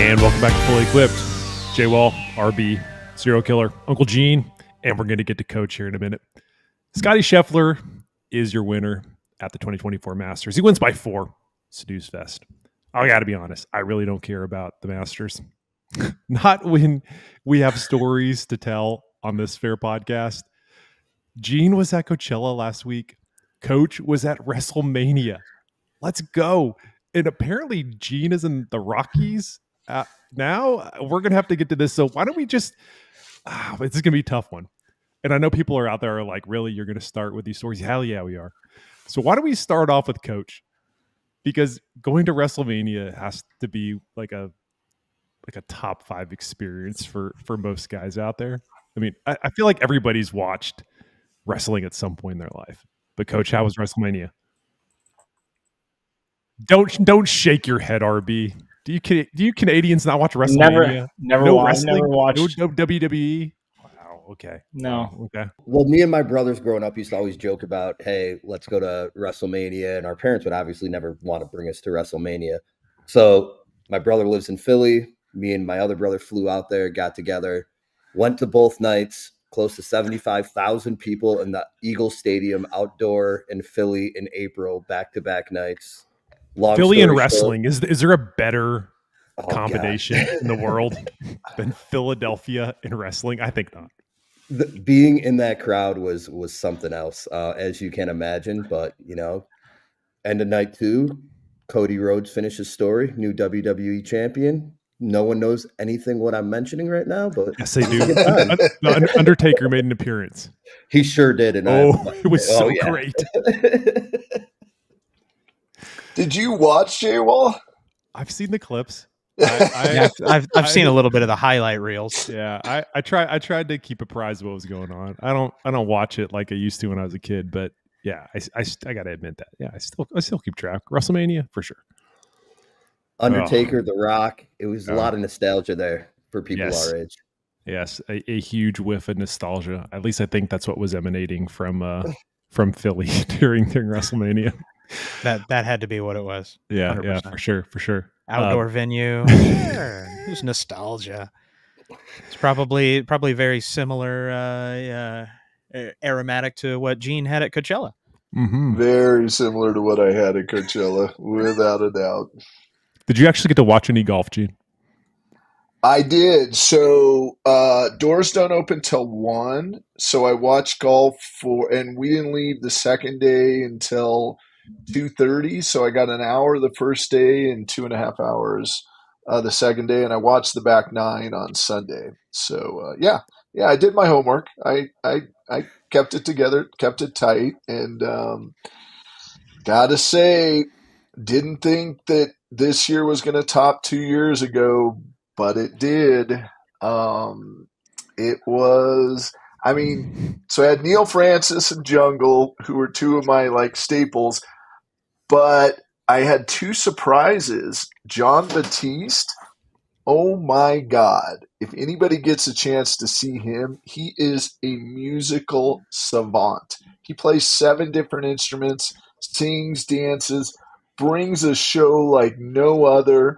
And welcome back to Fully Equipped. J-Wall, RB, Serial Killer, Uncle Gene, and we're going to get to Coach here in a minute. Scotty Scheffler is your winner at the 2024 Masters. He wins by 4. Snooze fest. I got to be honest, I really don't care about the Masters. Not when we have stories to tell on this fair podcast. Gene was at Coachella last week. Coach was at WrestleMania. Let's go. And apparently Gene is in the Rockies. Now we're going to have to get to this. So why don't we just, it's going to be a tough one. And I know people are out there are like, really, you're going to start with these stories? Hell yeah, we are. So why don't we start off with Coach? Because going to WrestleMania has to be like a top 5 experience for most guys out there. I mean, I feel like everybody's watched wrestling at some point in their life. But Coach, how was WrestleMania? Don't shake your head, RB. Do you Canadians not watch WrestleMania? Never no watched. wrestling? Never watched. No WWE? Wow, okay. No. Okay. Well, me and my brothers growing up used to always joke about, hey, let's go to WrestleMania. And our parents would obviously never want to bring us to WrestleMania. So my brother lives in Philly. Me and my other brother flew out there, got together, went to both nights, close to 75,000 people in the Eagle Stadium outdoor in Philly in April, back-to-back nights. Philly and wrestling. Is there a better combination in the world than Philadelphia and wrestling? I think not. Being in that crowd was something else, as you can imagine. But, end of night 2, Cody Rhodes finished his story, new WWE champion. No one knows anything what I'm mentioning right now, but yes, they do. Undertaker made an appearance. He sure did. And it was so great. Did you watch J-Wall? I've seen the clips. I've seen a little bit of the highlight reels. Yeah, I tried to keep apprised of what was going on. I don't watch it like I used to when I was a kid, but yeah, I gotta admit that. Yeah, I still keep track. WrestleMania for sure. Undertaker, The Rock. It was a lot of nostalgia there for people our age. Yes, a huge whiff of nostalgia. At least I think that's what was emanating from Philly during WrestleMania. That had to be what it was. Yeah, 100%. Yeah, for sure. Outdoor venue. Sure. It was nostalgia. It's probably very similar, aromatic to what Gene had at Coachella. Mm-hmm. Very similar to what I had at Coachella, without a doubt. Did you actually get to watch any golf, Gene? I did. So doors don't open till 1. So I watched golf and we didn't leave the second day until 2:30. So I got an hour the first day and 2.5 hours the second day. And I watched the back 9 on Sunday. So yeah, I did my homework. I kept it together, kept it tight. And gotta say, didn't think that this year was going to top 2 years ago, but it did. It was, so I had Neil Francis and Jungle, who were 2 of my staples, but I had 2 surprises. John Batiste, oh my God. If anybody gets a chance to see him, he is a musical savant. He plays 7 different instruments, sings, dances, brings a show like no other.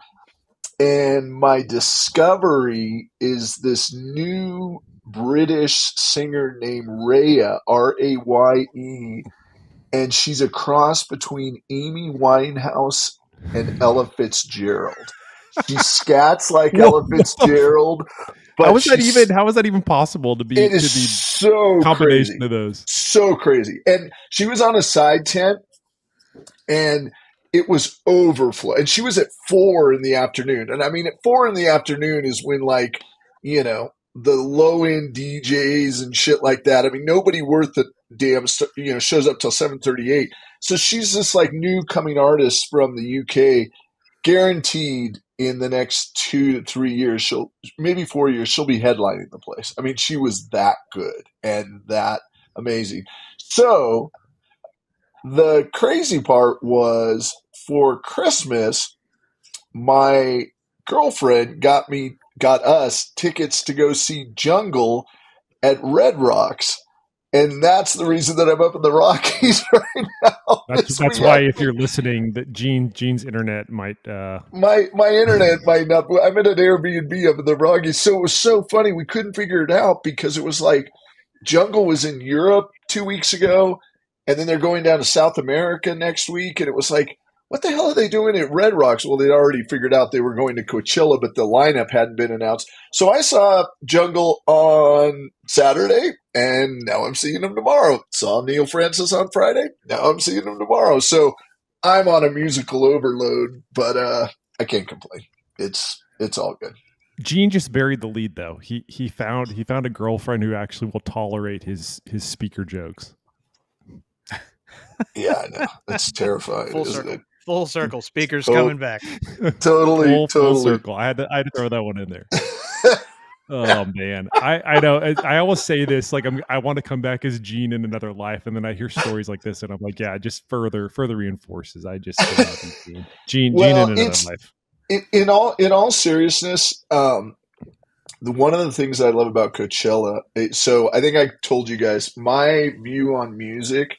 And my discovery is this new British singer named Rhea, R-A-Y-E, and she's a cross between Amy Winehouse and Ella Fitzgerald. She scats like Ella Fitzgerald. But how is that even possible to be? It is so combination crazy. of those. So crazy. And she was on a side tent, and it was overflow. And she was at 4 in the afternoon. And at 4 in the afternoon is when the low end DJs and shit like that. Nobody worth a damn, shows up till 7:38. So she's this new coming artist from the UK, guaranteed in the next 2 to 3 years, maybe 4 years, she'll be headlining the place. She was that good and that amazing. So the crazy part was, for Christmas, my girlfriend got us tickets to go see Jungle at Red Rocks. And that's the reason that I'm up in the Rockies right now. That's why if you're listening, that Gene's internet might my internet might not. I'm in an Airbnb up in the Rockies, so it was so funny. We couldn't figure it out because it was like Jungle was in Europe 2 weeks ago, and then they're going down to South America next week, and it was like, what the hell are they doing at Red Rocks? Well, they'd already figured out they were going to Coachella, but the lineup hadn't been announced. So I saw Jungle on Saturday, and now I'm seeing him tomorrow. Saw Neil Francis on Friday. Now I'm seeing him tomorrow. So I'm on a musical overload, but I can't complain. It's all good. Gene just buried the lead though. He found a girlfriend who actually will tolerate his speaker jokes. Yeah, I know. That's terrifying, Full isn't circle. it? Full circle. Speakers coming back. Totally. Full circle. I had to throw that one in there. Oh man, I know. I always say this like I want to come back as Gene in another life, and then I hear stories like this, and I'm like, yeah, it just further reinforces. I just Gene in another life. In all seriousness, one of the things I love about Coachella. So I think I told you guys my view on music.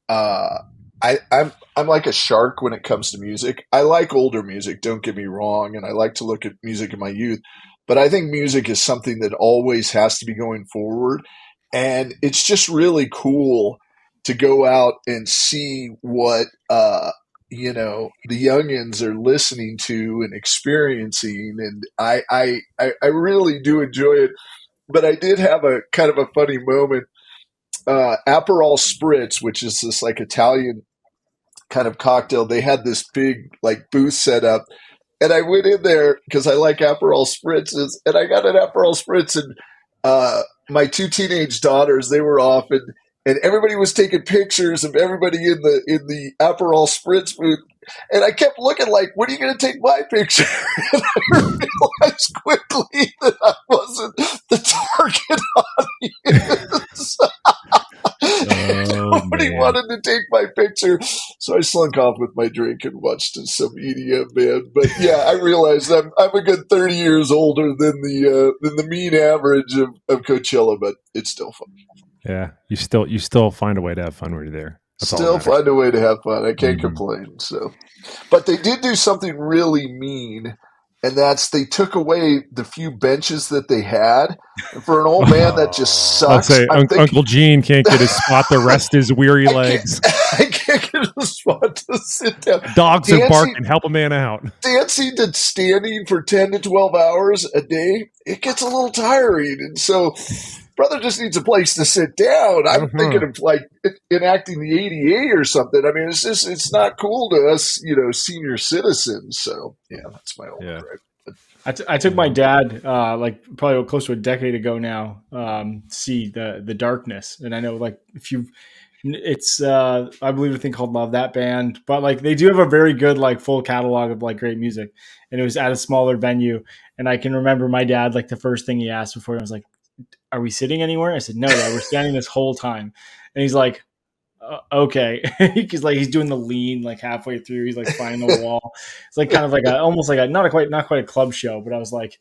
I'm like a shark when it comes to music. I like older music, don't get me wrong, and I like to look at music in my youth. But I think music is something that always has to be going forward. And it's just really cool to go out and see what the youngins are listening to and experiencing. And I really do enjoy it. But I did have a kind of a funny moment. Aperol Spritz, which is this like Italian kind of cocktail, they had this big like booth set up, and I went in there because I like Aperol Spritzes, and I got an Aperol Spritz, and my two teenage daughters, they were off, and everybody was taking pictures of everybody in the Aperol Spritz booth, and I kept looking like, when are you going to take my picture? And I realized quickly that I wasn't the target audience. Nobody wanted to take my picture, so I slunk off with my drink and watched some EDM band. But yeah, I realized I'm a good 30 years older than the mean average of Coachella, but it's still fun. Yeah, you still find a way to have fun when you're there. That's still find a way to have fun. I can't complain. So, but they did do something really mean. And that's they took away the few benches that they had. And for an old man, that just sucks. I'll say Uncle Gene can't get his spot to rest his weary legs. I can't get a spot to sit down. Dogs are barking. Help a man out. Dancing and standing for 10 to 12 hours a day, it gets a little tiring. And so brother just needs a place to sit down. I'm thinking of like enacting the ADA or something. I mean, it's not cool to us, senior citizens. So yeah, that's my old gripe. I took my dad, like probably close to a decade ago now, see the Darkness, and I know like it's I believe a thing called Love That Band, but like they do have a very good like full catalog of like great music, and it was at a smaller venue, and I can remember my dad like the first thing he asked before I was like, "Are we sitting anywhere?" I said, "No, Dad, we're standing this whole time," and he's like, okay, because like he's doing the lean like halfway through, he's like finding the wall. It's like kind of like almost like not quite a club show, but I was like,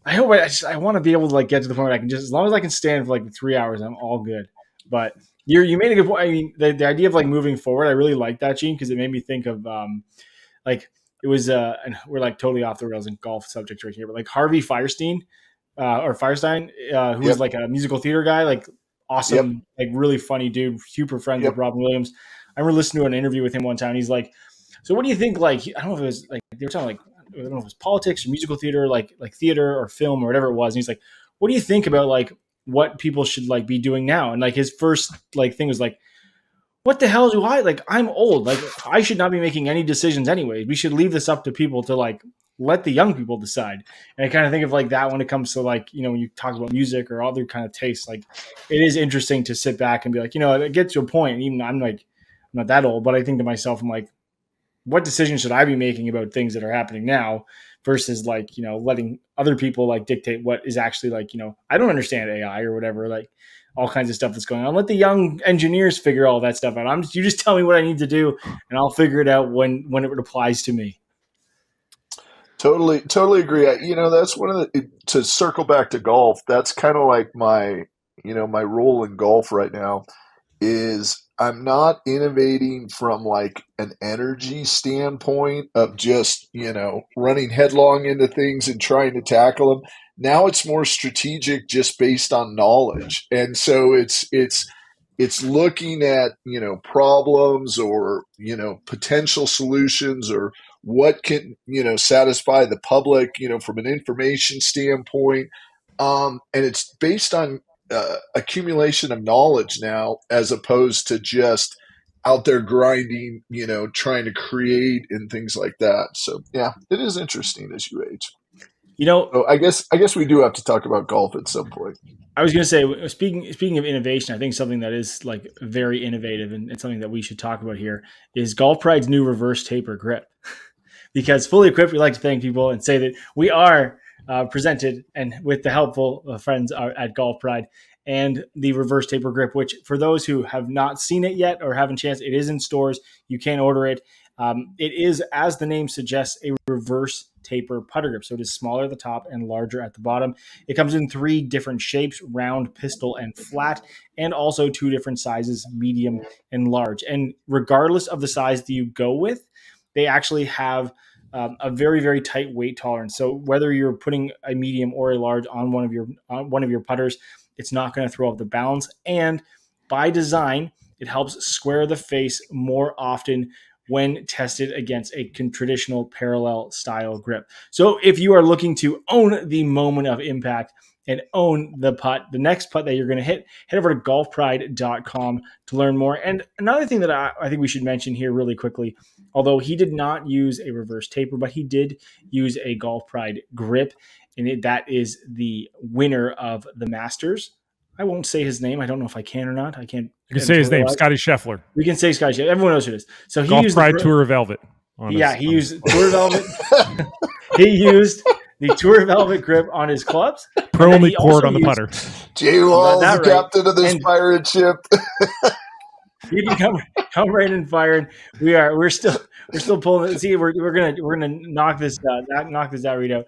I hope I want to be able to like get to the point where I can just, as long as I can stand for like 3 hours, I'm all good. But you made a good point. I mean, the idea of like moving forward, I really like that, Gene, because it made me think of like it was and we're like totally off the rails in golf subjects right here, but like Harvey Firestein or Firestein, who was like a musical theater guy, like awesome, like really funny dude, super friends with Robin Williams. I remember listening to an interview with him one time. He's like, "So what do you think?" Like, I don't know if it was like they were talking like I don't know if it was politics or musical theater, like theater or film or whatever it was. And he's like, "What do you think about like what people should like be doing now?" And like his first like thing was like, "What the hell do I like? I'm old. Like I should not be making any decisions anyway. We should leave this up to people to like let the young people decide." And I kind of think of like that when it comes to like, when you talk about music or other kind of tastes, like it is interesting to sit back and be like, it gets to a point, and even I'm not that old, but I think to myself, I'm like, what decisions should I be making about things that are happening now versus like, letting other people like dictate what is actually like, I don't understand AI or whatever, like all kinds of stuff that's going on. Let the young engineers figure all that stuff out. You just tell me what I need to do and I'll figure it out when it applies to me. Totally agree. That's one of to circle back to golf. That's kind of like my my role in golf right now is I'm not innovating from like an energy standpoint of just, running headlong into things and trying to tackle them. Now it's more strategic just based on knowledge. And so it's looking at, problems or, potential solutions or what can, satisfy the public, from an information standpoint. And it's based on accumulation of knowledge now, as opposed to just out there grinding, trying to create and things like that. So yeah, it is interesting as you age. So I guess we do have to talk about golf at some point. I was going to say, speaking of innovation, I think something that is like very innovative and something that we should talk about here is Golf Pride's new reverse taper grip. Because fully equipped, we like to thank people and say that we are presented and with the helpful friends at Golf Pride and the reverse taper grip, which for those who have not seen it yet or haven't chance, it is in stores. You can order it. It is, as the name suggests, a reverse taper putter grip. So it is smaller at the top and larger at the bottom. It comes in 3 different shapes: round, pistol, and flat, and also 2 different sizes, medium and large. And regardless of the size that you go with, they actually have a very, very tight weight tolerance. So whether you're putting a medium or a large on one of your putters, it's not going to throw off the balance. And by design, it helps square the face more often when tested against a traditional parallel style grip. So if you are looking to own the moment of impact and own the next putt that you're going to hit, head over to golfpride.com to learn more. And another thing that I think we should mention here really quickly, although he did not use a reverse taper, but he did use a Golf Pride grip, and that is the winner of the Masters. I won't say his name. I don't know if I can or not. I can't. You can say his name, Scotty Scheffler. We can say Scotty Scheffler. Everyone knows who it is. So he Golf used Pride Tour Velvet. He used Tour Velvet. He used the Tour Velvet grip on his clubs. Pro only cord on the putter. J-Wall, the captain of this pirate ship. You can come right and firing. We're still pulling. See, we're gonna knock this read out.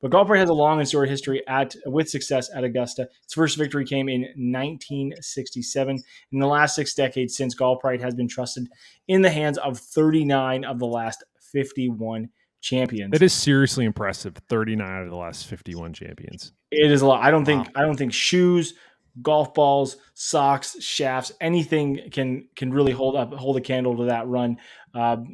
But Golf Pride has a long and storied history with success at Augusta. Its first victory came in 1967. In the last 6 decades since, Golf Pride has been trusted in the hands of 39 of the last 51 champions. That is seriously impressive. 39 out of the last 51 champions. It is a lot. I don't think shoes, golf balls, socks, shafts, anything can really hold a candle to that run.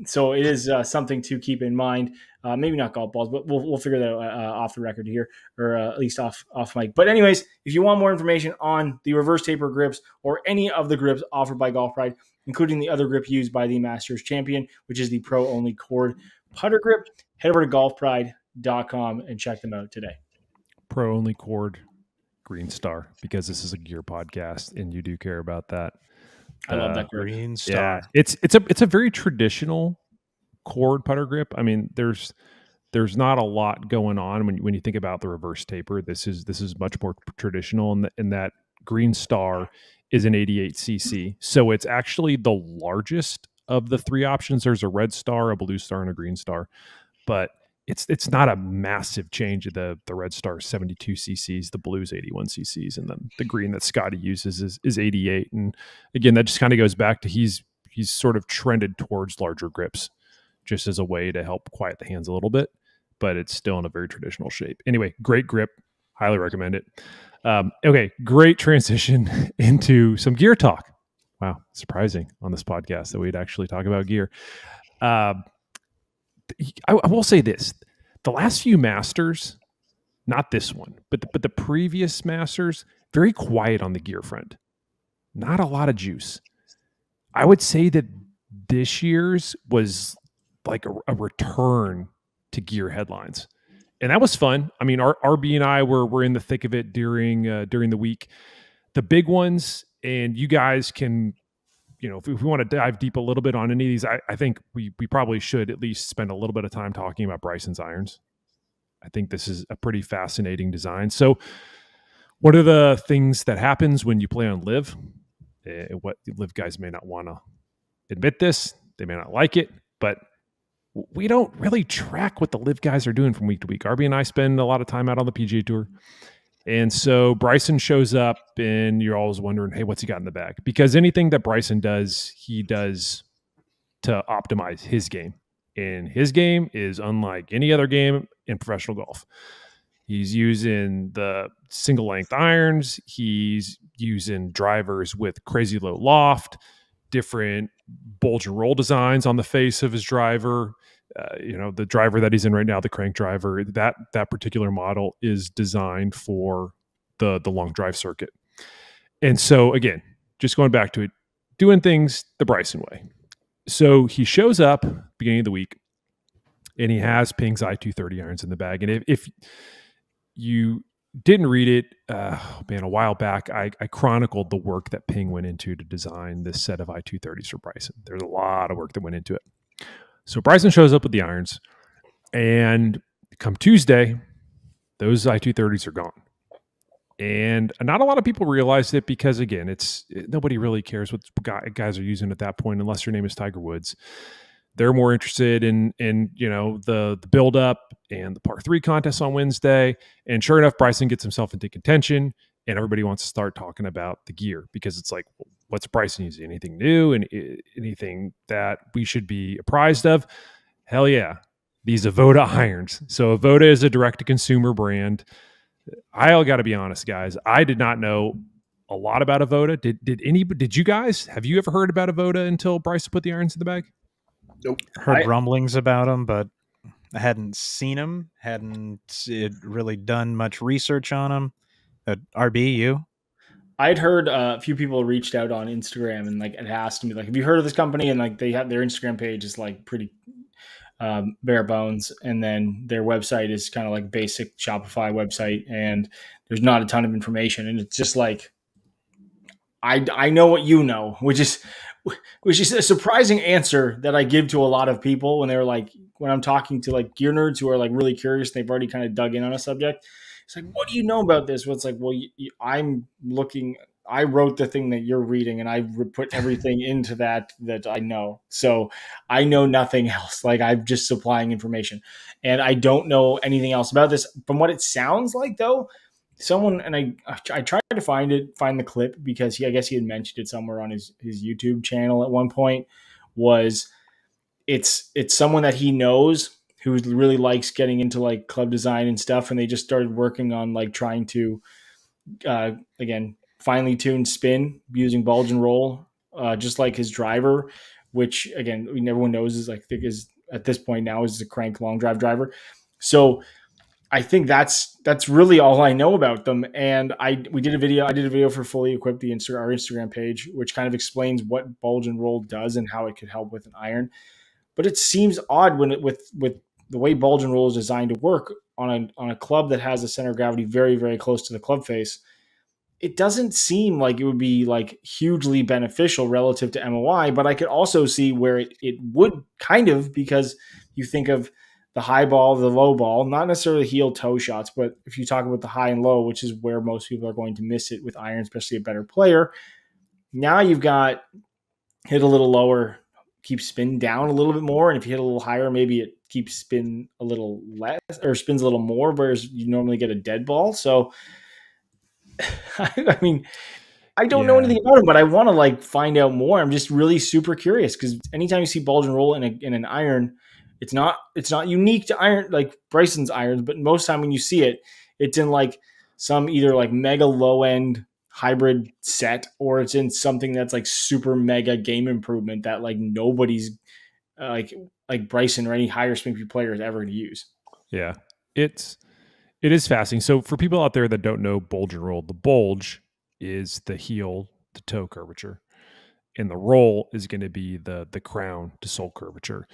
So it is something to keep in mind. Maybe not golf balls, but we'll figure that out off the record here, or at least off mic. But anyways, if you want more information on the reverse taper grips or any of the grips offered by Golf Pride, including the other grip used by the Masters champion, which is the Pro Only Cord putter grip, head over to golfpride.com and check them out today. Pro Only Cord Green Star, because this is a gear podcast and you do care about that. I love that Green Star. Yeah, it's a very traditional cord putter grip. I mean, there's not a lot going on when you think about the reverse taper. This is much more traditional in that Green Star is an 88cc. So it's actually the largest of the 3 options. There's a red star, a blue star, and a green star. But it's not a massive change. The red star is 72 cc's, the blue is 81 cc's, and then the green that Scotty uses is 88. And again, that just kind of goes back to he's sort of trended towards larger grips, just as a way to help quiet the hands a little bit, but it's still in a very traditional shape. Anyway, great grip. Highly recommend it. Okay, great transition into some gear talk. Wow, surprising on this podcast that we'd actually talk about gear. I will say this: the last few Masters, not this one, but the previous Masters, very quiet on the gear front. Not a lot of juice. I would say that this year's was like a return to gear headlines, and that was fun. I mean, RB and I were in the thick of it during the week. The big ones, and you guys can. If we want to dive deep a little bit on any of these, I think we probably should at least spend a little bit of time talking about Bryson's irons. I think this is a pretty fascinating design. So what are the things that happens when you play on live? What live guys may not want to admit this. They may not like it, but we don't really track what the live guys are doing from week to week. RB and I spend a lot of time out on the PGA Tour. And so Bryson shows up and you're always wondering, hey, what's he got in the bag? Because anything that Bryson does, he does to optimize his game. And his game is unlike any other game in professional golf. He's using the single length irons. He's using drivers with crazy low loft, different bulge and roll designs on the face of his driver. The driver that he's in right now, the crank driver, that particular model is designed for the long drive circuit. And so again, just going back to it, doing things the Bryson way. So he shows up beginning of the week and he has Ping's I-230 irons in the bag. And if you didn't read it, a while back, I chronicled the work that Ping went into to design this set of I-230s for Bryson. There's a lot of work that went into it. So Bryson shows up with the irons, and come Tuesday, those I-230s are gone. And not a lot of people realize it because, again, nobody really cares what guys are using at that point unless your name is Tiger Woods. They're more interested in the build up and the par 3 contest on Wednesday. And sure enough, Bryson gets himself into contention, and everybody wants to start talking about the gear because it's like, well, what's Bryson using? Anything new and anything that we should be apprised of? Hell yeah, these Avoda irons. So Avoda is a direct-to-consumer brand. I got to be honest, guys. I did not know a lot about Avoda. Did you guys? Have you ever heard about Avoda until Bryson put the irons in the bag? Nope. Heard rumblings about them, but I hadn't seen them. Hadn't really done much research on them. RB, you? I'd heard a few people reached out on Instagram and like it asked me like, have you heard of this company? And like they have their Instagram page is like pretty bare bones, and then their website is kind of like basic Shopify website, and there's not a ton of information, and it's just like I know what you know, which is a surprising answer that I give to a lot of people when they're like, when I'm talking to like gear nerds who are like really curious, they've already kind of dug in on a subject. It's like, what do you know about this? Well, it's like, well, I wrote the thing that you're reading and I put everything into that I know. So I know nothing else. Like I'm just supplying information and I don't know anything else about this. From what it sounds like though, someone, and I tried to find the clip because I guess he had mentioned it somewhere on his YouTube channel at one point, was it's someone that he knows who really likes getting into like club design and stuff. And they just started working on like trying to, again, finely tuned spin using bulge and roll, just like his driver, which again, everyone knows is like, is at this point now is a crank long drive driver. So I think that's really all I know about them. And I did a video for Fully Equipped, our Instagram page, which kind of explains what bulge and roll does and how it could help with an iron. But it seems odd when with the way bulge and roll is designed to work on a club that has a center of gravity very, very close to the club face. It doesn't seem like it would be like hugely beneficial relative to MOI, but I could also see where it would kind of, because you think of the high ball, the low ball, not necessarily heel toe shots, but if you talk about the high and low, which is where most people are going to miss it with iron, especially a better player. Now you've got hit a little lower, keep spin down a little bit more. And if you hit a little higher, maybe it keeps spin a little less or spins a little more, whereas you normally get a dead ball. So, I mean, I don't know anything about him, but I want to like find out more. I'm just really super curious because anytime you see bulge and roll in an iron, it's not unique to iron like Bryson's irons, but most time when you see it, it's in like some either like mega low end hybrid set, or it's in something that's like super mega game improvement that like nobody's like Bryson or any higher spin player is ever going to use. Yeah, it is fascinating. So for people out there that don't know bulge and roll, the bulge is the heel to toe curvature, and the roll is going to be the crown to sole curvature.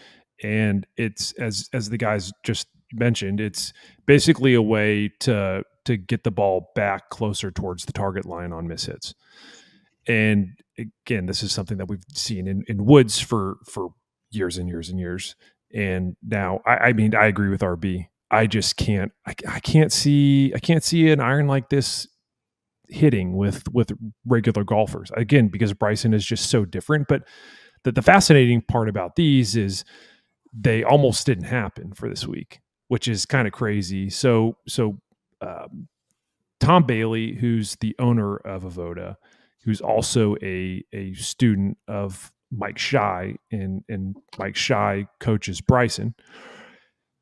And it's as the guys just mentioned, it's basically a way to get the ball back closer towards the target line on mishits. And again, this is something that we've seen in Woods for years and years and years. And now, I mean, I agree with RB. I just can't. I can't see an iron like this hitting with regular golfers. Again, because Bryson is just so different. But the fascinating part about these is they almost didn't happen for this week, which is kind of crazy. So Tom Bailey, who's the owner of Avoda, who's also a student of Mike Shy, and Mike Shy coaches Bryson,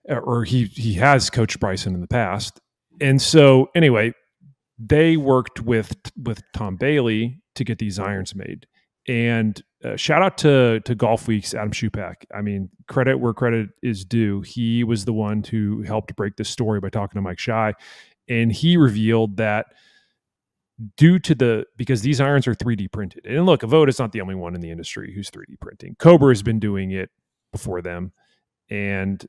or he has coached Bryson in the past. And so anyway, they worked with Tom Bailey to get these irons made. And shout out to Golf Week's Adam Shupak. I mean, credit where credit is due. He was the one who helped break this story by talking to Mike Shy. And he revealed that because these irons are 3D printed. And look, Avoda is not the only one in the industry who's 3D printing. Cobra has been doing it before them. And,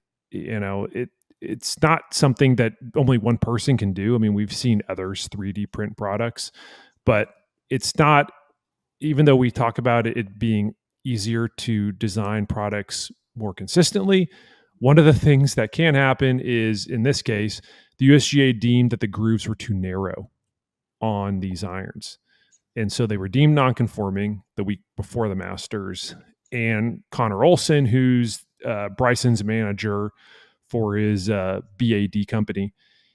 it's not something that only one person can do. I mean, we've seen others 3D print products, but it's not, even though we talk about it being easier to design products more consistently, one of the things that can happen is, in this case, the USGA deemed that the grooves were too narrow on these irons. And so they were deemed non-conforming the week before the Masters. And Connor Olson, who's Bryson's manager for his BAD company,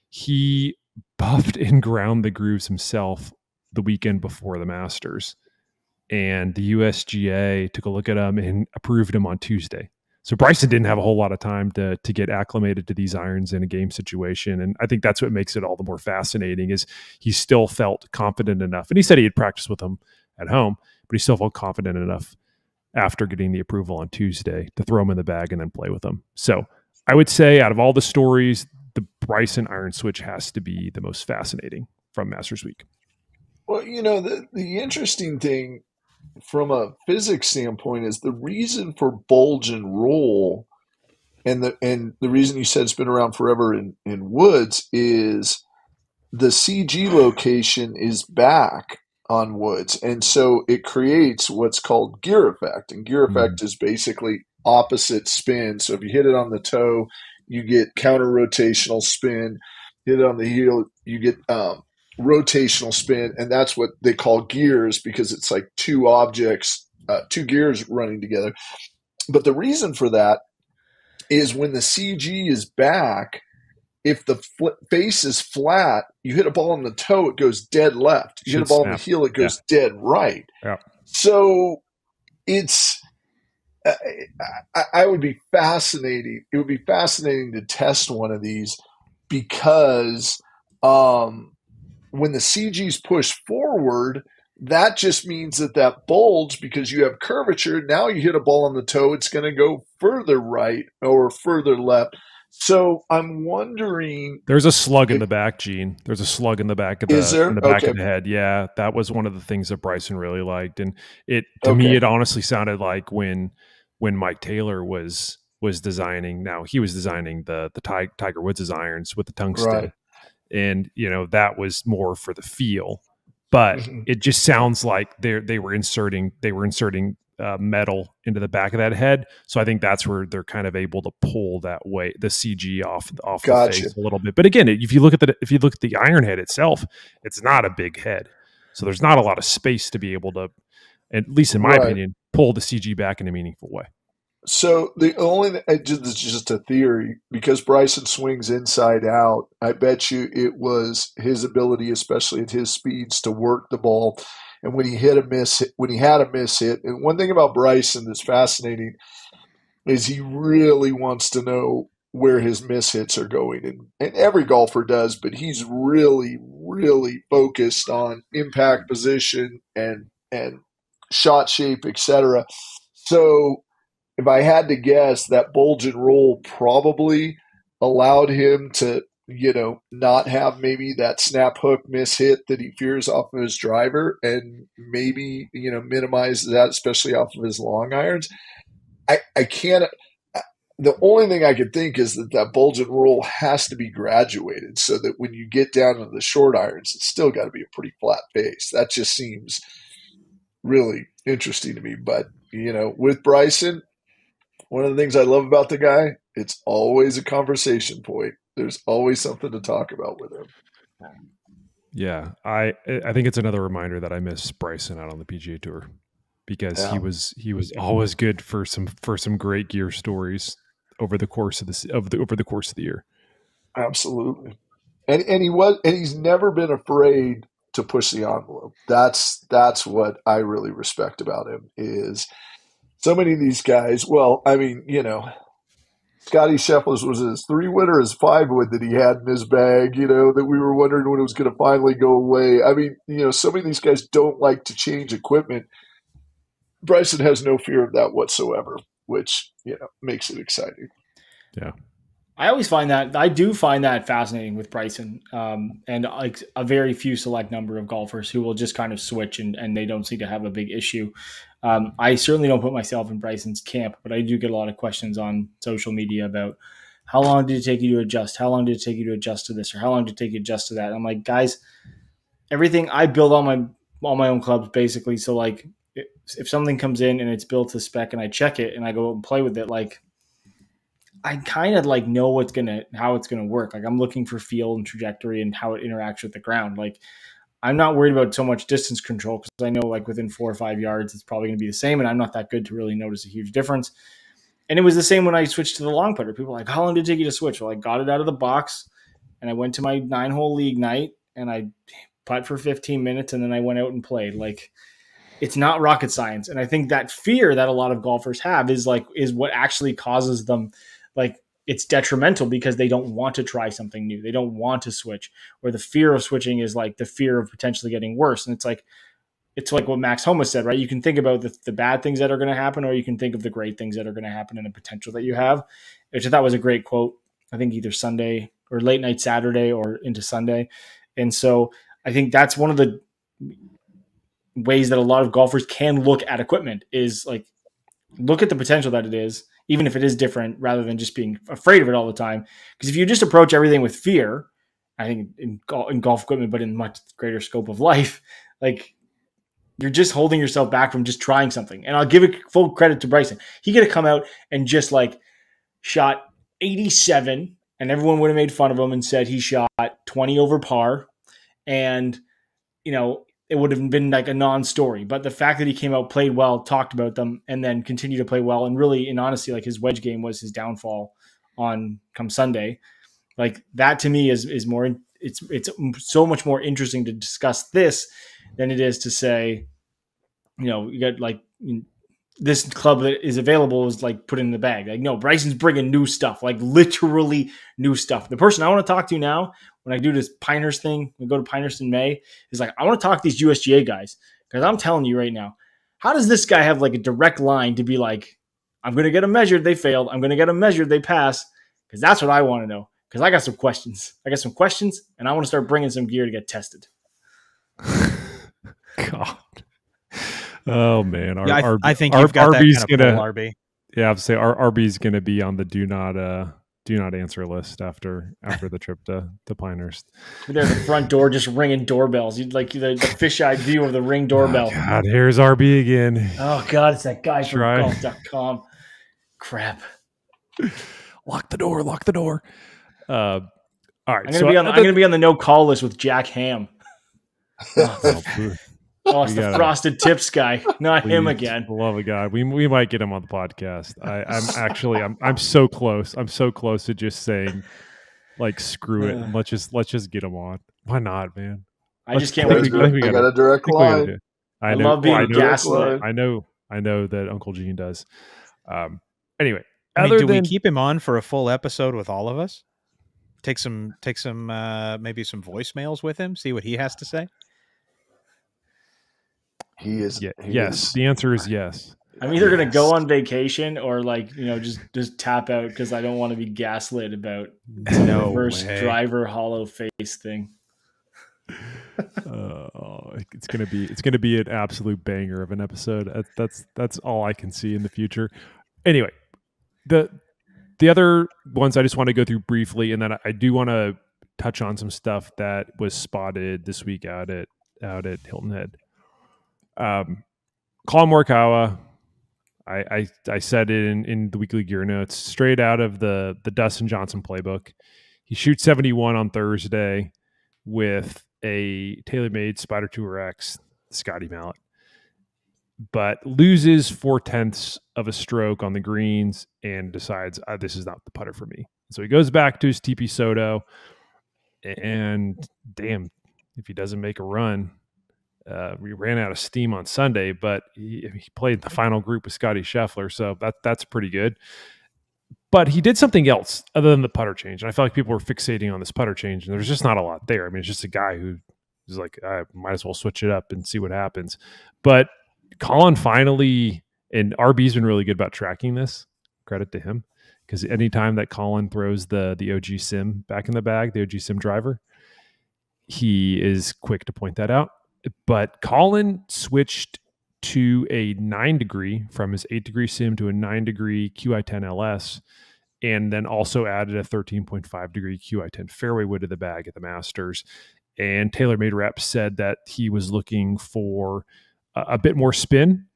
he buffed and ground the grooves himself the weekend before the Masters. And the USGA took a look at them and approved them on Tuesday. So Bryson didn't have a whole lot of time to get acclimated to these irons in a game situation. And I think that's what makes it all the more fascinating, is he still felt confident enough. And he said he had practiced with them at home, but he still felt confident enough after getting the approval on Tuesday to throw them in the bag and then play with them. So I would say, out of all the stories, the Bryson iron switch has to be the most fascinating from Masters Week. Well, the interesting thing from a physics standpoint is the reason for bulge and roll, and the reason you said it's been around forever in woods is the CG location is back on woods, and so it creates what's called gear effect. And gear effect is basically opposite spin. So if you hit it on the toe, you get counter rotational spin. Hit it on the heel, you get rotational spin, and that's what they call gears, because it's like two objects, two gears running together. But the reason for that is when the CG is back, if the face is flat, you hit a ball on the toe, it goes dead left. You hit a ball on the heel, it goes dead right. Yeah. So it's I would be fascinating. It would be fascinating to test one of these, because when the CG's push forward, that just means that bulge, because you have curvature, now you hit a ball on the toe, it's going to go further right or further left. So I'm wondering. There's a slug in the back, Gene. There's a slug in the back of the back of the head. Yeah, that was one of the things that Bryson really liked, and to me, it honestly sounded like when Mike Taylor was designing. Now he was designing the Tiger Woods' irons with the tungsten. Right. And that was more for the feel, but it just sounds like they were inserting metal into the back of that head. So I think that's where they're kind of able to pull that way, the CG off the face a little bit. But again, if you look at the iron head itself, it's not a big head, so there's not a lot of space to be able to, at least in my opinion, pull the CG back in a meaningful way. So the only thing, this is just a theory, because Bryson swings inside out, I bet you it was his ability, especially at his speeds, to work the ball. And when he had a miss hit, and one thing about Bryson that's fascinating is he really wants to know where his miss hits are going. And every golfer does, but he's really, really focused on impact position and shot shape, etc. So if I had to guess, that bulge and roll probably allowed him to, not have maybe that snap hook miss hit that he fears off of his driver, and maybe, minimize that, especially off of his long irons. I can't. The only thing I could think is that bulge and roll has to be graduated, so that when you get down to the short irons, it's still got to be a pretty flat face. That just seems really interesting to me. But, with Bryson, one of the things I love about the guy, it's always a conversation point. There's always something to talk about with him. Yeah, I think it's another reminder that I miss Bryson out on the PGA Tour, because he was always good for some great gear stories over the course of the year. Absolutely. and he's never been afraid to push the envelope. That's what I really respect about him is so many of these guys. Well, I mean, Scotty Scheffler's was his 3-wood or his 5-wood that he had in his bag, that we were wondering when it was going to finally go away. I mean, so many of these guys don't like to change equipment. Bryson has no fear of that whatsoever, which, makes it exciting. Yeah. I do find that fascinating with Bryson, and like a very few select number of golfers who will just kind of switch and they don't seem to have a big issue. I certainly don't put myself in Bryson's camp, but I do get a lot of questions on social media about how long did it take you to adjust? How long did it take you to adjust to this? Or how long did it take you to adjust to that? I'm like, guys, everything I build on my own clubs basically. So like if something comes in and it's built to spec and I check it and I go and play with it, like I kind of like know how it's gonna work. Like I'm looking for feel and trajectory and how it interacts with the ground. Like I'm not worried about so much distance control because I know like within 4 or 5 yards it's probably gonna be the same, and I'm not that good to really notice a huge difference. And it was the same when I switched to the long putter. People were like, how long did it take you to switch? Well, I got it out of the box and I went to my 9-hole league night and I putt for 15 minutes and then I went out and played. Like it's not rocket science. And I think that fear that a lot of golfers have is what actually causes them, like it's detrimental because they don't want to try something new. They don't want to switch, or the fear of switching is like the fear of potentially getting worse. And it's like what Max Homa said, right? You can think about the bad things that are going to happen, or you can think of the great things that are going to happen and the potential that you have, which I thought was a great quote. I think either Sunday or late night Saturday or into Sunday. And so I think that's one of the ways that a lot of golfers can look at equipment is like, look at the potential that it is, even if it is different, rather than just being afraid of it all the time. Because if you just approach everything with fear, I think in golf equipment, but in much greater scope of life, like you're just holding yourself back from just trying something. And I'll give it full credit to Bryson. He could have come out and just like shot 87 and everyone would have made fun of him and said he shot 20 over par. And, it would have been like a non-story. But the fact that he came out, played well, talked about them, and then continued to play well, and really, in honesty, like his wedge game was his downfall on come Sunday. Like that to me is more. It's so much more interesting to discuss this than it is to say, you got like this club that is available is like put in the bag. Like, no, Bryson's bringing new stuff, like literally new stuff. The person I want to talk to now, when I do this Pinehurst thing, we go to Pinehurst in May, is like, I want to talk to these USGA guys. Because I'm telling you right now, how does this guy have like a direct line to be like, I'm going to get them measured, they failed. I'm going to get them measured, they pass. Because that's what I want to know. Because I got some questions. And I want to start bringing some gear to get tested. God. Oh man, I think you've got RB's that kind of pull, RB. Yeah, I'd say RB's gonna be on the do not answer list after the trip to Pinehurst. There at the front door, just ringing doorbells. You'd like the fisheye view of the Ring doorbell. Oh God, here's RB again. Oh God, it's that guy from golf.com. Crap. Lock the door. All right, I'm gonna be on the no call list with Jack Ham. It's the frosted tips guy, not him again. Love a God. We might get him on the podcast. I'm so close. I'm so close to just saying, like, screw it. And let's just get him on. Why not, man? I just can't wait. I got a direct line. I love being gaslit. I know that Uncle Gene does. Anyway, do we keep him on for a full episode with all of us? Take some maybe some voicemails with him. See what he has to say. He is. Yes. The answer is yes. I'm either going to go on vacation or just tap out because I don't want to be gaslit about the reverse driver hollow face thing. It's gonna be an absolute banger of an episode. That's all I can see in the future. Anyway, the other ones I just want to go through briefly, and then I do want to touch on some stuff that was spotted this week out at Hilton Head. Colin Morikawa, I said it in the weekly gear notes, straight out of the Dustin Johnson playbook. He shoots 71 on Thursday with a TaylorMade Spider Tour X Scotty mallet, but loses 0.4 of a stroke on the greens and decides this is not the putter for me. So he goes back to his TP Soto, And damn, if he doesn't make a run, we ran out of steam on Sunday, but he played the final group with Scotty Scheffler, so that's pretty good. But he did something else other than the putter change. And I feel like people were fixating on this putter change, and there's just not a lot there. I mean, it's just a guy who's like, I might as well switch it up and see what happens. But Colin finally, and RB's been really good about tracking this. Credit to him. Because anytime that Colin throws the OG Sim back in the bag, the OG Sim driver, he is quick to point that out. But Colin switched to a 9-degree from his 8-degree Sim to a 9-degree QI10 LS, and then also added a 13.5-degree QI10 fairway wood to the bag at the Masters. And TaylorMade Reps said that he was looking for a bit more spin,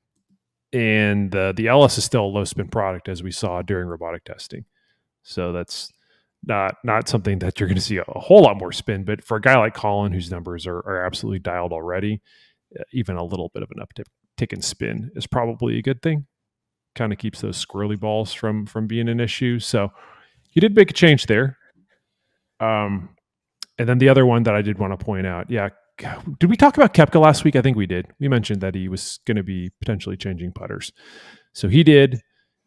and the LS is still a low spin product, as we saw during robotic testing. So that's not something that you're going to see a whole lot more spin, but for a guy like Colin, whose numbers are absolutely dialed already, even a little bit of an uptick in spin is probably a good thing. Kind of keeps those squirrely balls from being an issue. So you did make a change there. And then the other one that I did want to point out, did we talk about Koepka last week? I think we did. We mentioned that he was going to be potentially changing putters. So he did,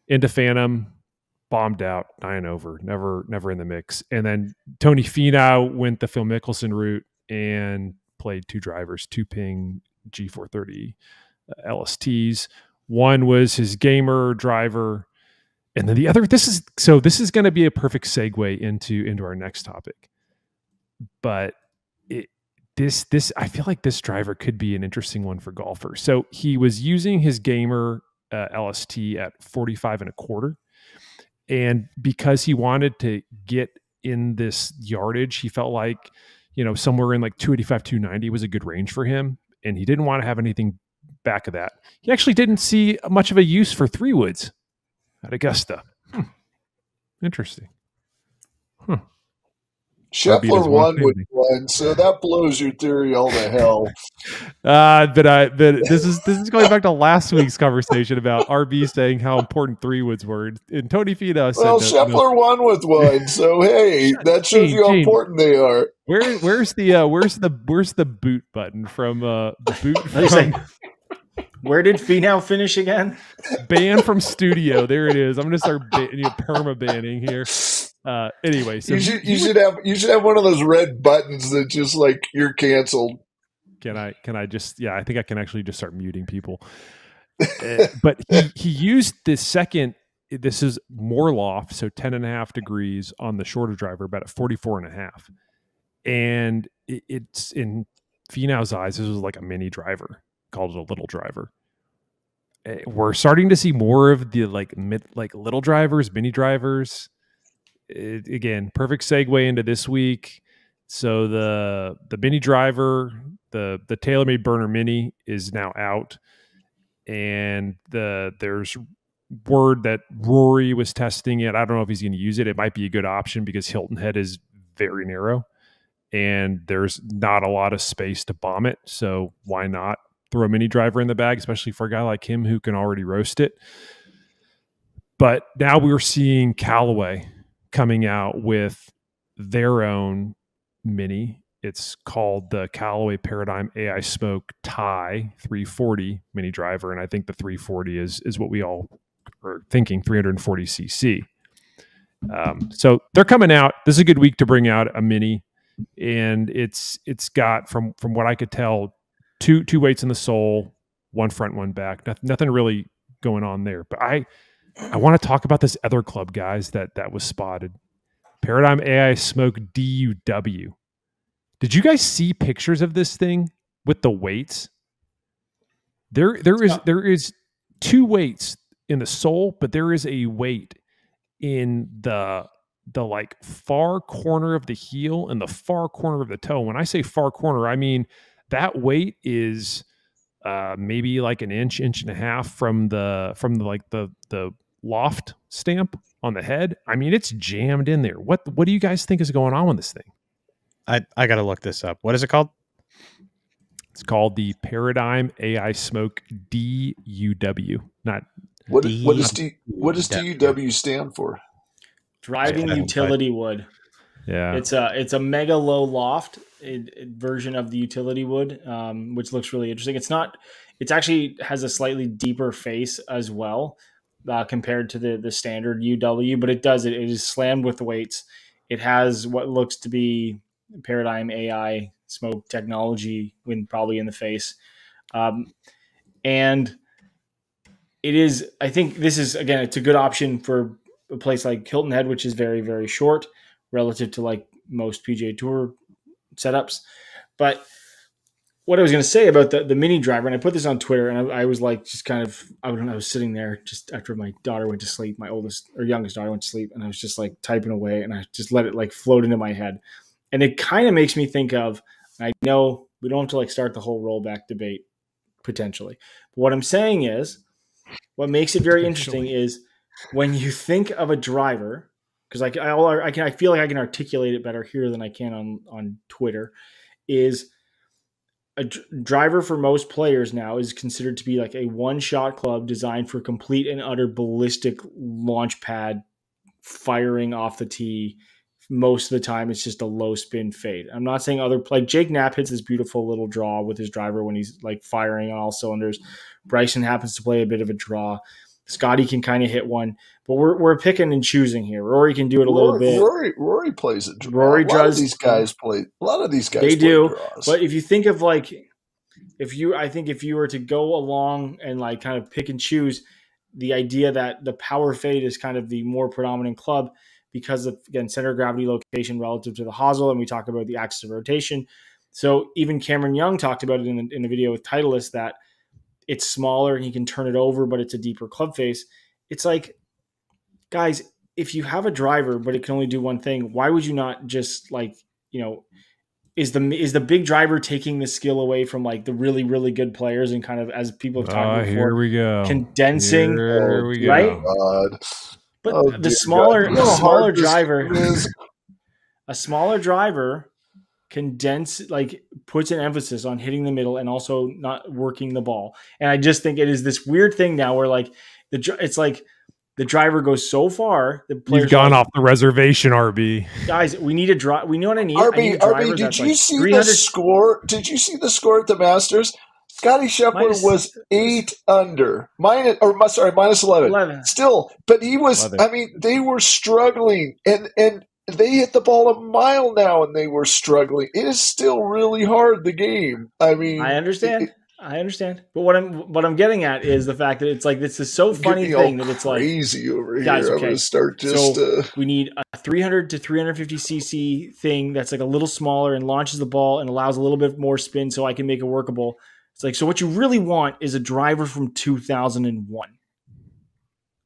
into Phantom, bombed out, 9 over, never in the mix. And then Tony Finau went the Phil Mickelson route and played 2 drivers, 2 ping G430 LSTs. One was his gamer driver, and then the other. This is going to be a perfect segue into our next topic. But this I feel like this driver could be an interesting one for golfers. So he was using his gamer LST at 45 1/4. And because he wanted to get in this yardage, he felt like, somewhere in like 285, 290 was a good range for him. And he didn't want to have anything back of that. He actually didn't see much of a use for 3 woods at Augusta. Interesting. Scheffler won with one, so that blows your theory all to hell. But this is going back to last week's conversation about RB saying how important 3 woods were, and Tony Finau said, "Well, Scheffler won with one, so hey, that shows you how important they are." Where's the boot button from the boot? From, where did Finau finish again? Ban from studio. There it is. I'm going to start perma banning here. Anyway, so you should have one of those red buttons that just like you're canceled. Can I just I think I can actually just start muting people. But he used this second. This is more loft, so 10.5 degrees on the shorter driver, about at 44.5, and it's in Finau's eyes. This was like a mini driver. Called it a little driver. We're starting to see more of the little drivers, mini drivers. Again, perfect segue into this week. So the mini driver, the TaylorMade Burner Mini is now out, and there's word that Rory was testing it. I don't know if he's going to use it. It might be a good option because Hilton Head is very narrow, and there's not a lot of space to bomb it. So why not throw a mini driver in the bag, especially for a guy like him who can already roast it? But now we're seeing Callaway coming out with their own mini. It's called the Callaway Paradigm AI Smoke Tie 340 mini driver, and I think the 340 is what we all are thinking, 340cc. So they're coming out. This is a good week to bring out a mini, and it's got from what I could tell, two weights in the sole, one front, one back. Nothing really going on there. But I want to talk about this other club, guys, that was spotted. Paradigm AI Smoke DUW. Did you guys see pictures of this thing with the weights? There is 2 weights in the sole, but there is a weight in the like far corner of the heel and the far corner of the toe. When I say far corner, I mean that weight is maybe like an inch and a half from the loft stamp on the head. I mean, it's jammed in there. What do you guys think is going on with this thing? I got to look this up. What is it called? It's called the Paradigm AI Smoke DUW. What does DUW stand for? Driving utility wood. Yeah. It's a mega low loft version of the utility wood, which looks really interesting. It's actually has a slightly deeper face as well compared to the standard UW, but it is slammed with weights. It has what looks to be Paradigm AI smoke technology when probably in the face, and it is. I think this is again, it's a good option for a place like Hilton Head, which is very very short relative to like most PGA Tour setups. But what I was going to say about the mini driver, and I put this on Twitter, and I was like, just kind of, I was sitting there just after my daughter went to sleep, my oldest or youngest daughter went to sleep, and I was just like typing away, and I just let it like float into my head. And it kind of makes me think of, I know we don't have to like start the whole rollback debate potentially. But what I'm saying is, what makes it very interesting is when you think of a driver, because I feel like I can articulate it better here than I can on Twitter, is a driver for most players now is considered to be like a one-shot club designed for complete and utter ballistic launch pad firing off the tee. Most of the time, it's just a low spin fade. I'm not saying like Jake Knapp hits this beautiful little draw with his driver when he's like firing on all cylinders. Bryson happens to play a bit of a draw. Scotty can kind of hit one, but we're picking and choosing here. Rory can do it a little bit. Rory plays a draw. Rory a lot does. Of these guys play. A lot of these guys they play do. draws. But if you think of like, I think if you were to go along and like kind of pick and choose, the idea that the power fade is kind of the more predominant club because of, again, center of gravity location relative to the hosel, and we talk about the axis of rotation. So even Cameron Young talked about it in a video with Titleist that it's smaller and he can turn it over, but it's a deeper club face. It's like, guys, if you have a driver, but it can only do one thing, why would you not just like, is the big driver taking the skill away from like the really, really good players and kind of, as people have talked about before, here we go. Condensing, here we go. right? God. But the smaller driver, a smaller driver puts an emphasis on hitting the middle and also not working the ball. And I just think it is this weird thing now where like it's like the driver goes so far. The players You've gone off the reservation, RB. Guys, we need a drive. We know what I need. RB, did you see the score? Did you see the score at the Masters? Scotty Scheffler was 8 under, minus 11. Still, but he was. 11. I mean, they were struggling, and they hit the ball a mile now, and they were struggling. It is still really hard, the game. I mean, I understand. But what I'm getting at is the fact that it's like this is so funny thing that it's like crazy over here. Guys, okay. I'm gonna start just. We need a 300 to 350 cc thing that's like a little smaller and launches the ball and allows a little bit more spin, so I can make it workable. It's like, so what you really want is a driver from 2001.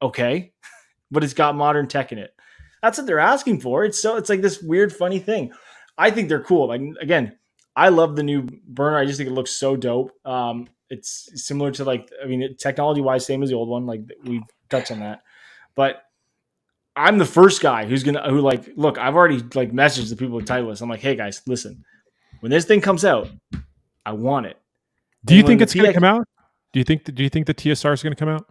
Okay, but it's got modern tech in it. That's what they're asking for. It's like this weird, funny thing. I think they're cool. Like, again, I love the new burner. I just think it looks so dope. It's similar to like, I mean, technology wise, same as the old one. Like we've touched on that, but I'm the first guy who like, look, I've already like messaged the people with Titleist. I'm like, hey guys, listen, when this thing comes out, I want it. Do you think it's going to come out? Do you think the TSR is going to come out?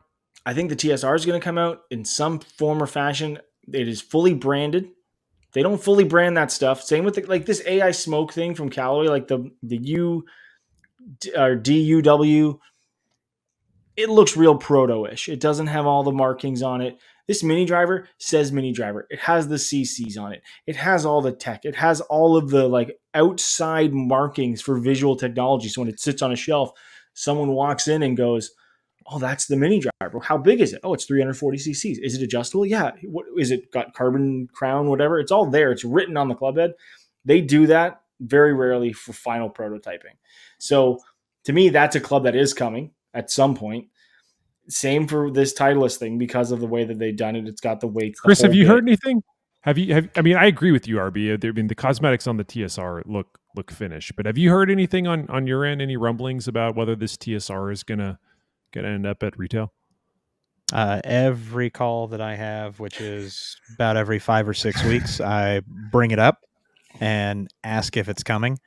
I think the TSR is going to come out in some form or fashion. It is fully branded. They don't fully brand that stuff. Same with like this AI smoke thing from Callaway, like the U or DUW. It looks real proto-ish. It doesn't have all the markings on it. This mini driver says mini driver. It has the CCs on it. It has all the tech. It has all of the like outside markings for visual technology. So when it sits on a shelf, someone walks in and goes, oh, that's the mini driver. How big is it? Oh, it's 340 cc's. Is it adjustable? Yeah. What is it? Got carbon crown, whatever. It's all there. It's written on the club head. They do that very rarely for final prototyping. So to me, that's a club that is coming at some point. Same for this Titleist thing because of the way that they've done it. It's got the weights. Chris, have you heard anything? Have you? I mean, I agree with you, RB. I mean, the cosmetics on the TSR look finished. But have you heard anything on your end? Any rumblings about whether this TSR is gonna end up at retail? Every call that I have, which is about every 5 or 6 weeks, I bring it up and ask if it's coming,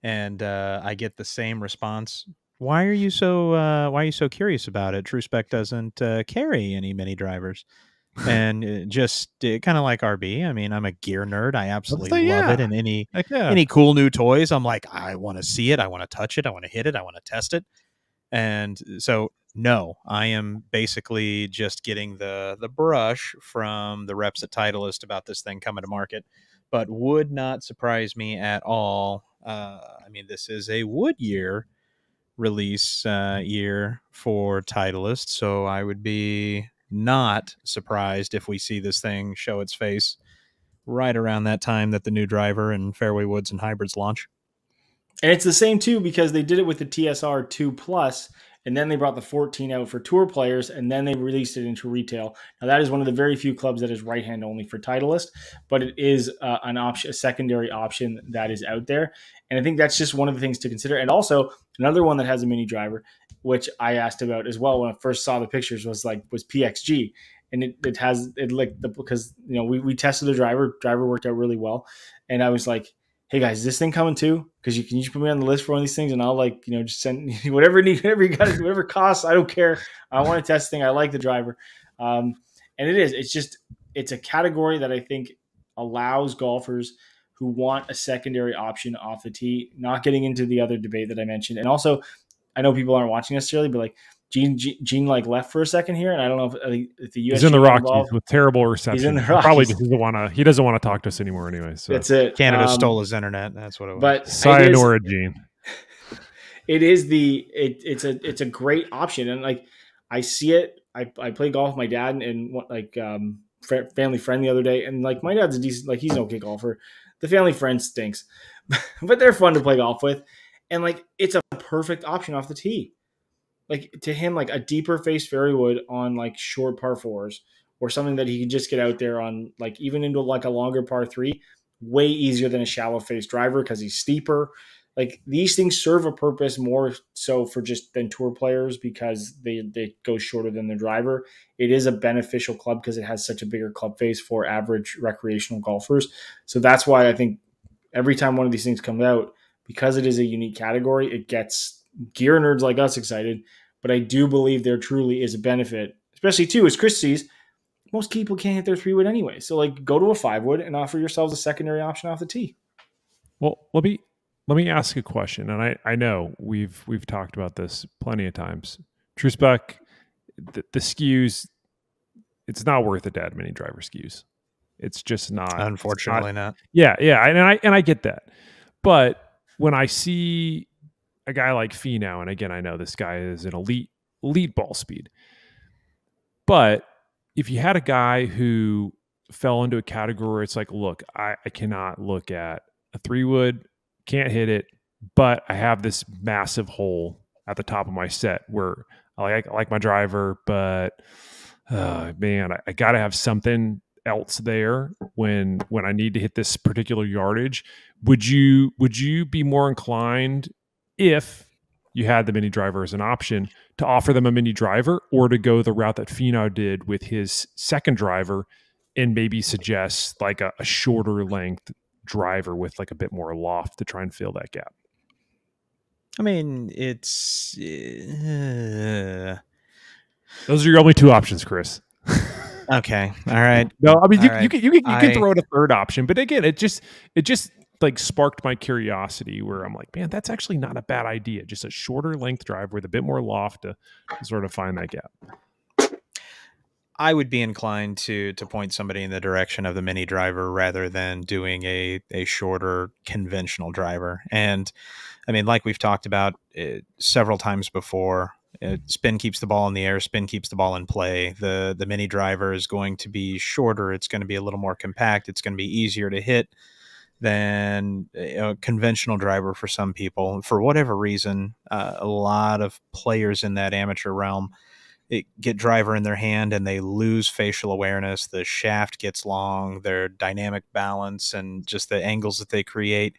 and I get the same response. Why are you so curious about it? TrueSpec doesn't carry any mini drivers. And just kind of like RB. I mean, I'm a gear nerd. I absolutely love it. And yeah. any cool new toys, I'm like, I want to see it. I want to touch it. I want to hit it. I want to test it. And so, no, I am basically just getting the brush from the reps at Titleist about this thing coming to market, but would not surprise me at all. I mean, this is a wood year release year for Titleist, so I would be not surprised if we see this thing show its face right around that time that the new driver and fairway woods and hybrids launch. And it's the same too because they did it with the TSR 2 Plus, and then they brought the 14 out for tour players, and then they released it into retail. Now that is one of the very few clubs that is right hand only for Titleist, but it is an option, a secondary option that is out there, and I think that's just one of the things to consider. And also another one that has a mini driver, which I asked about as well when I first saw the pictures, was PXG. And it has because we tested the driver worked out really well, and I was like, hey guys, is this thing coming too? Because can you just put me on the list for one of these things, and I'll just send whatever you got, whatever costs. I don't care. I want to test the thing. I like the driver, and it's a category that I think allows golfers who want a secondary option off the tee, not getting into the other debate that I mentioned. And also, I know people aren't watching necessarily, but like Gene left for a second here, and I don't know if the US he's in the Rockies with terrible reception. He's in the Rockies. Probably he doesn't want to talk to us anymore anyway. So that's it. Canada stole his internet. That's what it was. But sayonara, Gene. It's a great option, and like I see it. I play golf with my dad and family friend the other day, and like my dad's a decent, like he's an okay golfer. The family friend stinks, but they're fun to play golf with, and like it's a perfect option off the tee. Like to him, like a deeper face fairway wood on like short par fours, or something that he can just get out there on, like even into like a longer par three, way easier than a shallow face driver because he's steeper. Like these things serve a purpose more so for just than tour players because they go shorter than the driver. It is a beneficial club because it has such a bigger club face for average recreational golfers. So that's why I think every time one of these things comes out, because it is a unique category, it gets gear nerds like us excited. But I do believe there truly is a benefit, especially too, as Chris sees, most people can't hit their 3-wood anyway. So like go to a 5-wood and offer yourselves a secondary option off the tee. Well, let me ask a question. And I know we've talked about this plenty of times. True spec, the skews, it's not worth a dad mini driver skews. It's just not. Unfortunately not. Yeah. And I get that. But when I see a guy like Finau, and again, I know this guy is an elite ball speed, but if you had a guy who fell into a category where it's like, look, I cannot look at a 3-wood, can't hit it, but I have this massive hole at the top of my set where I like my driver, but man, I got to have something else there when I need to hit this particular yardage. Would you be more inclined, if you had the mini driver as an option, to offer them a mini driver, or to go the route that Finau did with his second driver and maybe suggest like a shorter length driver with like a bit more loft to try and fill that gap? I mean, it's those are your only two options, Chris. Okay. All right. No, I mean, you right. can throw out a third option, but again, it just like sparked my curiosity where I'm like, man, that's actually not a bad idea. Just a shorter length drive with a bit more loft to sort of find that gap. I would be inclined to point somebody in the direction of the mini driver rather than doing a shorter conventional driver. And I mean, like we've talked about several times before, spin keeps the ball in the air, spin keeps the ball in play. The mini driver is going to be shorter. It's going to be a little more compact. It's going to be easier to hit than a conventional driver for some people. For whatever reason, a lot of players in that amateur realm get driver in their hand and they lose facial awareness. The shaft gets long, their dynamic balance and just the angles that they create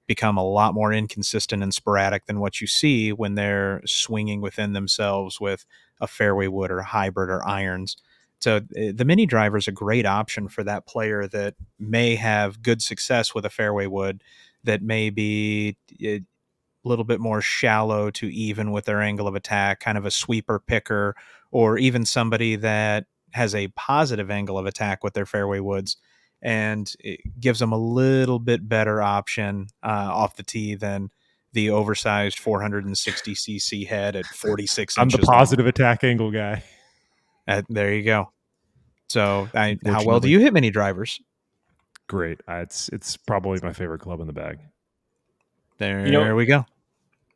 become a lot more inconsistent and sporadic than what you see when they're swinging within themselves with a fairway wood or hybrid or irons. So the mini driver is a great option for that player that may have good success with a fairway wood, that may be a little bit more shallow to even with their angle of attack, kind of a sweeper picker, or even somebody that has a positive angle of attack with their fairway woods, and it gives them a little bit better option off the tee than the oversized 460cc head at 46 I'm the inches positive long. attack angle guy. There you go. So how well do Unfortunately. you hit mini drivers? Great. It's probably my favorite club in the bag. There we go.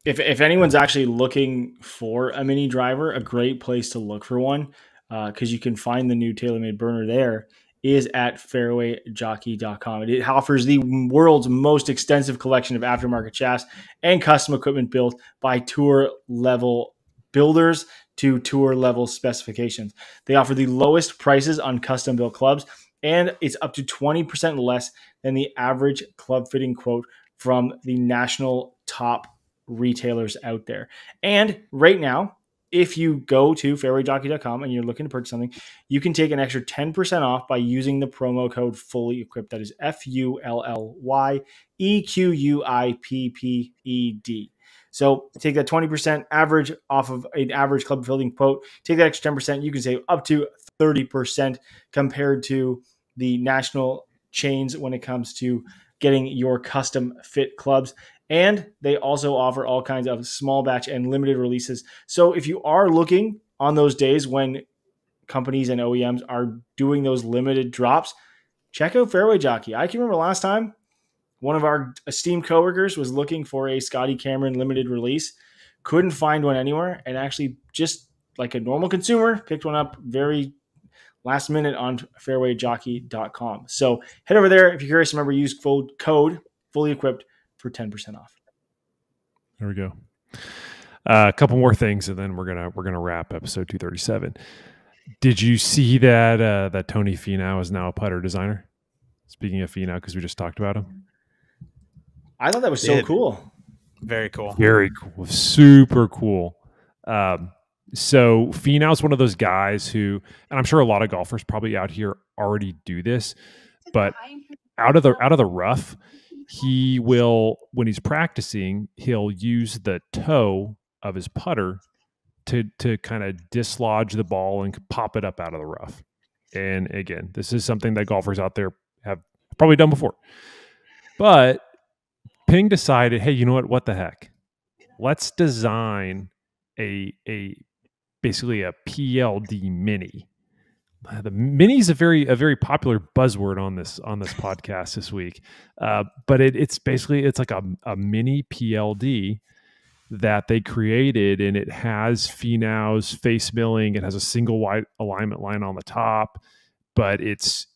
If anyone's actually looking for a mini driver, a great place to look for one, because you can find the new TaylorMade burner there, is at fairwayjockey.com. It offers the world's most extensive collection of aftermarket shafts and custom equipment built by tour level builders to tour level specifications. They offer the lowest prices on custom built clubs, and it's up to 20% less than the average club fitting quote from the national top retailers out there. And right now, if you go to fairwayjockey.com and you're looking to purchase something, you can take an extra 10% off by using the promo code fully equipped. That is FULLYEQUIPPED. So take that 20% average off of an average club fielding quote, take that extra 10%, you can save up to 30% compared to the national chains when it comes to getting your custom fit clubs. And they also offer all kinds of small batch and limited releases. So if you are looking on those days when companies and OEMs are doing those limited drops, check out Fairway Jockey. I can remember last time one of our esteemed coworkers was looking for a Scotty Cameron limited release, couldn't find one anywhere, and actually just like a normal consumer picked one up very last minute on fairwayjockey.com. So head over there. If you're curious, remember, use code fully equipped for 10% off. There we go. A couple more things, and then we're gonna wrap episode 237. Did you see that that Tony Finau is now a putter designer? Speaking of Finau, because we just talked about him. I thought that was so cool. Very cool. Very cool. Super cool. So Finau's one of those guys who, and I'm sure a lot of golfers probably out here already do this, but out of the rough, he will, when he's practicing, he'll use the toe of his putter to kind of dislodge the ball and pop it up out of the rough. And again, this is something that golfers out there have probably done before. But Ping decided, hey, you know what? What the heck? Let's design a basically a PLD mini. The mini is a very popular buzzword on this podcast this week, but it's basically like a mini PLD that they created, and it has Finau's face milling. It has a single white alignment line on the top, but it's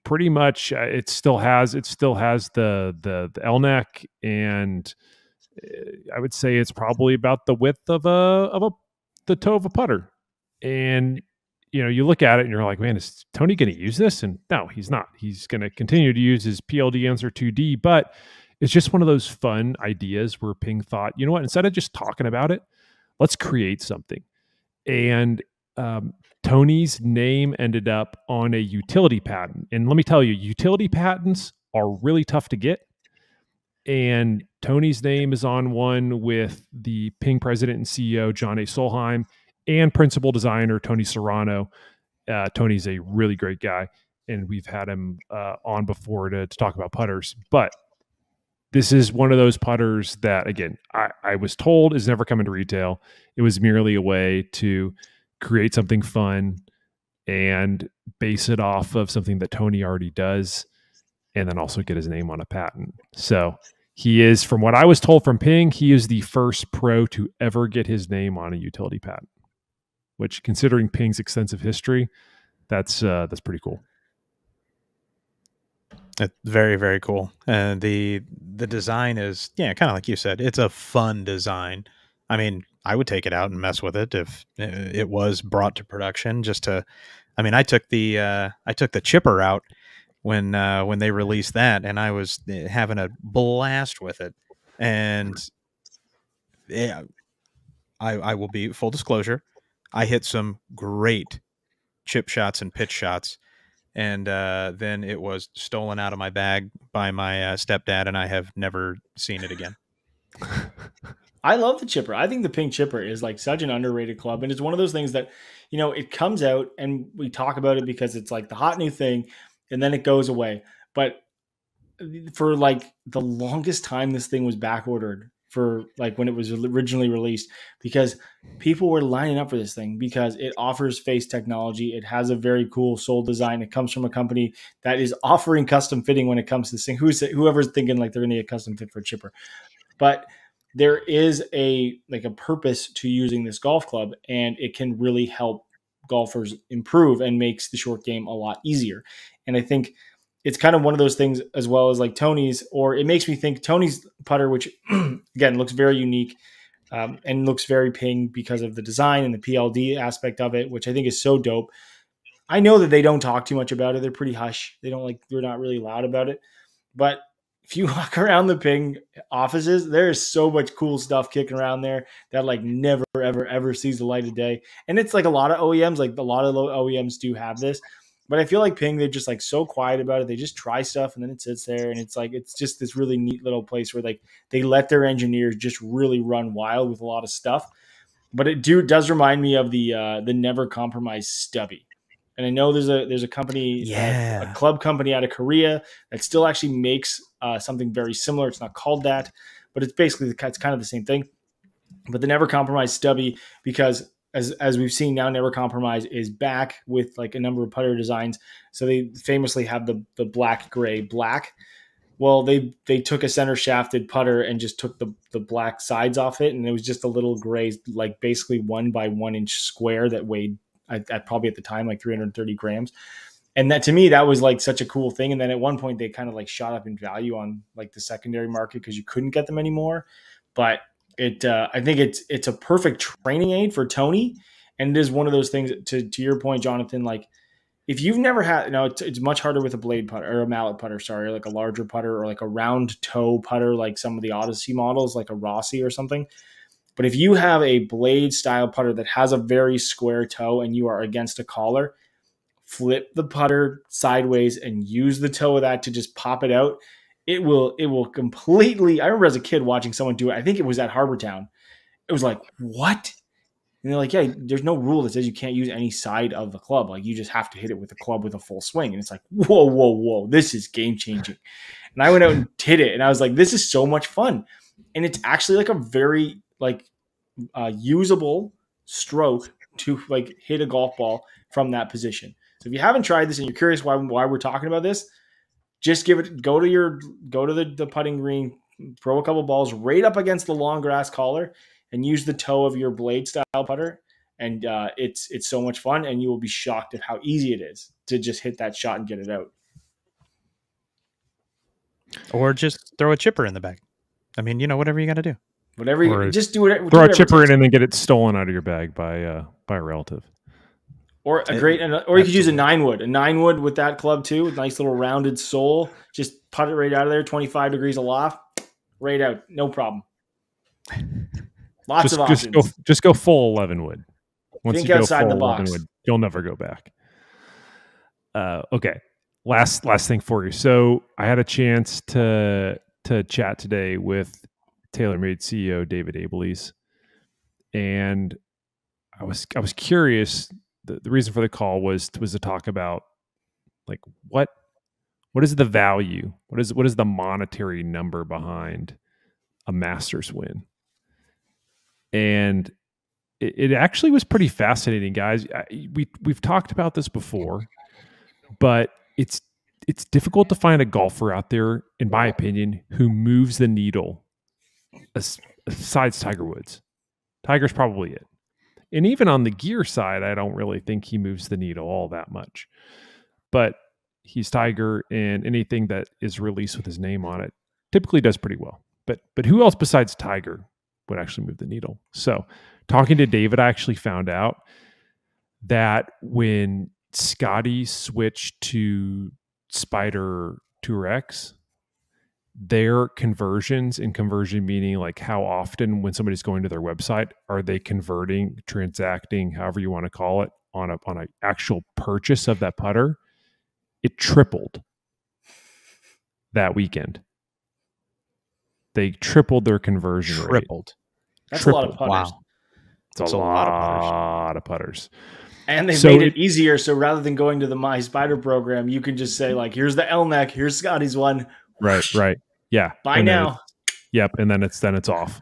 pretty much it still has the L neck, and I would say it's probably about the width of the toe of a putter. And you look at it and you're like, man, is Tony going to use this? And no, he's not. He's going to continue to use his PLD Answer 2D, but it's just one of those fun ideas where Ping thought, you know what, instead of just talking about it, let's create something. And Tony's name ended up on a utility patent. And let me tell you, utility patents are really tough to get. And Tony's name is on one with the Ping president and CEO, John A. Solheim, and principal designer, Tony Serrano. Tony's a really great guy, and we've had him on before to talk about putters. But this is one of those putters that, again, I was told is never coming to retail. It was merely a way to create something fun and base it off of something that Tony already does, and then also get his name on a patent. So he is, from what I was told from Ping, he is the first pro to ever get his name on a utility patent, which, considering Ping's extensive history, that's pretty cool. It's very, very cool. And the design is, kind of like you said, it's a fun design. I mean, I would take it out and mess with it if it was brought to production. I took the chipper out when they released that, and I was having a blast with it. And yeah, I will be full disclosure, I hit some great chip shots and pitch shots, and then it was stolen out of my bag by my stepdad, and I have never seen it again. I love the chipper. I think the pink chipper is like such an underrated club. And it's one of those things that, it comes out and we talk about it because it's like the hot new thing and then it goes away. But for like the longest time, this thing was back ordered for like when it was originally released because people were lining up for this thing because it offers face technology. It has a very cool sole design. It comes from a company that is offering custom fitting when it comes to this thing. Whoever's thinking like they're going to get custom fit for a chipper. But there is a purpose to using this golf club, and it can really help golfers improve and makes the short game a lot easier. And I think it's kind of one of those things as well as like Tony's, or it makes me think Tony's putter, which again looks very unique and looks very ping because of the design and the PLD aspect of it, which I think is so dope. I know that they don't talk too much about it. They're pretty hush. They're not really loud about it. But if you walk around the Ping offices, there is so much cool stuff kicking around there that like never, ever, ever sees the light of day. And it's like a lot of OEMs, like a lot of OEMs do have this. But I feel like Ping, they're just like so quiet about it. They just try stuff and then it sits there. And it's like, it's just this really neat little place where like they let their engineers just really run wild with a lot of stuff. But it does remind me of the Never Compromise Stubby. And I know there's a company, a club company out of Korea that still actually makes something very similar. It's not called that, but it's basically it's kind of the same thing. But the Never Compromise Stubby, because as we've seen now, Never Compromise is back with like a number of putter designs. So they famously have the black, gray, black. Well, they took a center shafted putter and just took the black sides off it, and it was just a little gray, like basically 1 by 1 inch square that weighed at probably at the time like 330 grams. And that to me, that was like such a cool thing. And then at one point they kind of like shot up in value on like the secondary market because you couldn't get them anymore. But I think it's a perfect training aid for Tony. And it is one of those things to your point, Jonathan, like if you've never had, it's much harder with a blade putter or a mallet putter, sorry, like a larger putter or like a round toe putter, like some of the Odyssey models, like a Rossi or something. But if you have a blade style putter that has a very square toe and you are against a collar, flip the putter sideways and use the toe of that to just pop it out. It will completely. I remember as a kid watching someone do it. I think it was at Harbortown. It was like, what? And they're like, yeah, there's no rule that says you can't use any side of the club. Like you just have to hit it with the club with a full swing. And it's like, whoa. This is game changing. And I went out and hit it. And I was like, this is so much fun. And it's actually like a very usable stroke to like hit a golf ball from that position. So if you haven't tried this and you're curious why we're talking about this, just go to the putting green, throw a couple balls right up against the long grass collar and use the toe of your blade style putter. And it's so much fun, and you will be shocked at how easy it is to just hit that shot and get it out. Or just throw a chipper in the bag. I mean, whatever you got to do. Whatever you just do it. Throw a chipper in and then get it stolen out of your bag by a relative. Or you could use a 9-wood. A 9-wood with that club too, with nice little rounded sole. Just putt it right out of there, 25 degrees aloft, right out, no problem. Lots of options. Just go full 11-wood. Once Think you go outside full the box. 11-wood, you'll never go back. Okay, last thing for you. So I had a chance to chat today with TaylorMade CEO David Abeleys, and I was curious. The reason for the call was to talk about like what is the value? What is the monetary number behind a Masters win? And it actually was pretty fascinating, guys. We've talked about this before, but it's difficult to find a golfer out there, in my opinion, who moves the needle besides Tiger Woods. Tiger's probably it. And even on the gear side, I don't really think he moves the needle all that much. But he's Tiger, and anything that is released with his name on it typically does pretty well. But who else besides Tiger would actually move the needle? So talking to David, I actually found out that when Scotty switched to Spider Tour X, their conversions, and conversion meaning like how often when somebody's going to their website are they converting, transacting, however you want to call it, on a actual purchase of that putter, it tripled that weekend. They tripled their conversion rate. That's a lot of Tripled. putters. Wow. It's a lot of putters. And they So made it easier. So rather than going to the My Spider program, you can just say, like, here's the L neck, here's Scotty's one. Right. Yeah. Bye now. Yep. And then it's off.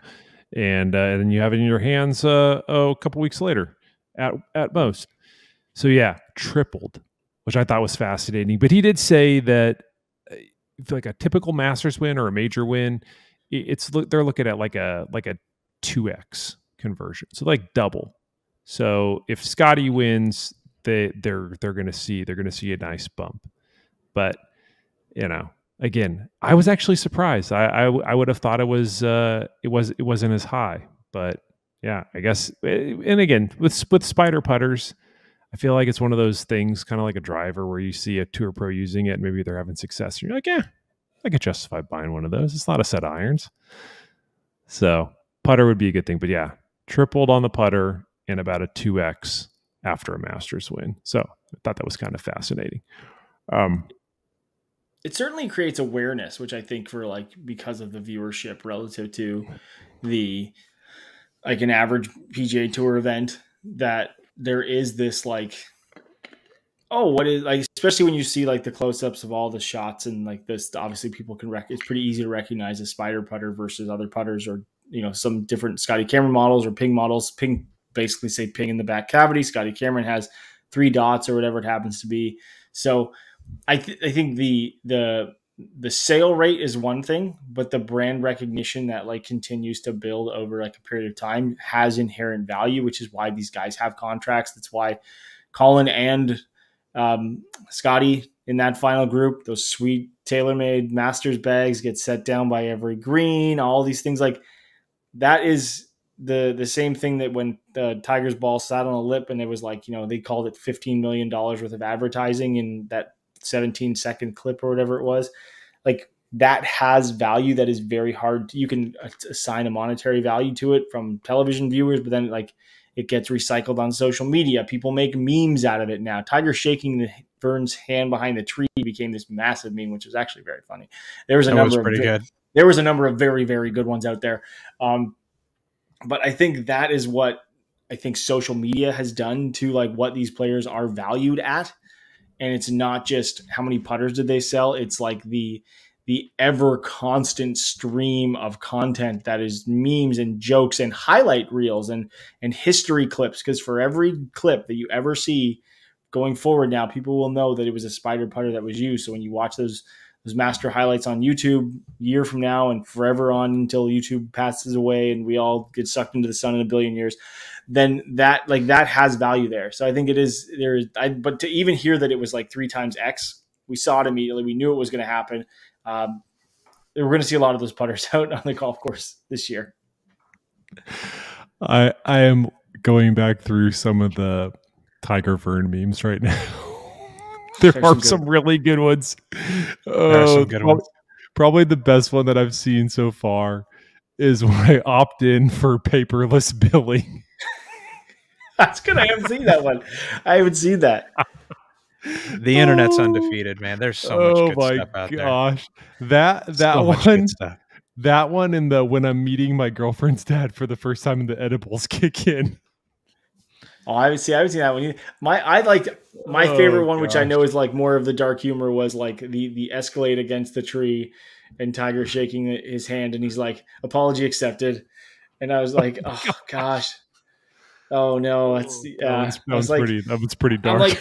And then you have it in your hands a couple weeks later at most. So yeah, tripled, which I thought was fascinating. But he did say that like a typical Masters win or a major win, they're looking at like a 2x conversion. So like double. So if Scotty wins, they're going to see a nice bump. But again, I was actually surprised. I would have thought it wasn't as high. But yeah, I guess. And again, with spider putters, I feel like it's one of those things, kind of like a driver, where you see a tour pro using it, and maybe they're having success. And you're like, yeah, I could justify buying one of those. It's not a set of irons. So putter would be a good thing. But yeah, tripled on the putter and about a 2x after a Masters win. So I thought that was kind of fascinating. It certainly creates awareness, which I think because of the viewership relative to the an average PGA Tour event, that there is this especially when you see the close-ups of all the shots and this, obviously people can it's pretty easy to recognize a spider putter versus other putters, or some different Scotty Cameron models or Ping models. Ping basically say Ping in the back cavity. Scotty Cameron has 3 dots or whatever it happens to be. So I think the sale rate is one thing, but the brand recognition that continues to build over a period of time has inherent value, which is why these guys have contracts. That's why Colin and Scotty in that final group, those sweet TaylorMade Masters bags get set down by every green, all these things that is the same thing that when the Tiger's ball sat on a lip and it was they called it $15 million worth of advertising in that 17-second clip or whatever it was. That has value that is very hard. You can assign a monetary value to it from television viewers, but then it gets recycled on social media. People make memes out of it now. Tiger shaking Vern's hand behind the tree became this massive meme, which was actually very funny. There was a number of very, very good ones out there. But I think that is what I think social media has done to what these players are valued at. And it's not just how many putters did they sell. It's the ever constant stream of content that is memes and jokes and highlight reels and history clips. Because for every clip that you ever see going forward now, people will know that it was a spider putter that was used. So when you watch those master highlights on YouTube a year from now and forever on until YouTube passes away and we all get sucked into the sun in a billion years, then that has value there. So I think it is there. But to even hear that it was 3 times X, we saw it immediately. We knew it was going to happen. We're going to see a lot of those putters out on the golf course this year. I am going back through some of the Tiger Vern memes right now. There are some really good ones. There are some good ones. Probably the best one that I've seen so far is when I opt in for paperless billing. That's good. I haven't seen that one. I haven't seen that. The internet's undefeated, man. There's so much good stuff out there. Oh my gosh. That one and the when I'm meeting my girlfriend's dad for the first time and the edibles kick in. Oh, I haven't seen that one. My favorite one, which I know is more of the dark humor, was the Escalade against the tree and Tiger shaking his hand and he's like, apology accepted. And I was like, oh gosh. Oh no, that was pretty dark.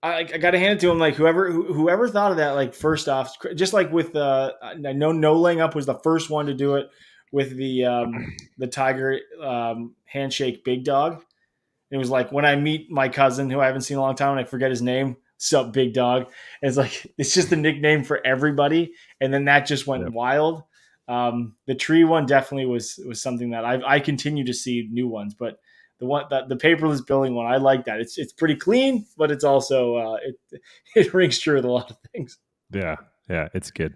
I got to hand it to him. Whoever thought of that, first off, just with no laying up was the first one to do it with the Tiger handshake big dog. It was when I meet my cousin who I haven't seen in a long time and I forget his name, sup big dog. And it's just a nickname for everybody. And then that just went wild. The tree one definitely was something that I continue to see new ones, but the one that the paperless billing one, I like that. It's pretty clean, but it's also it rings true with a lot of things. Yeah, it's good.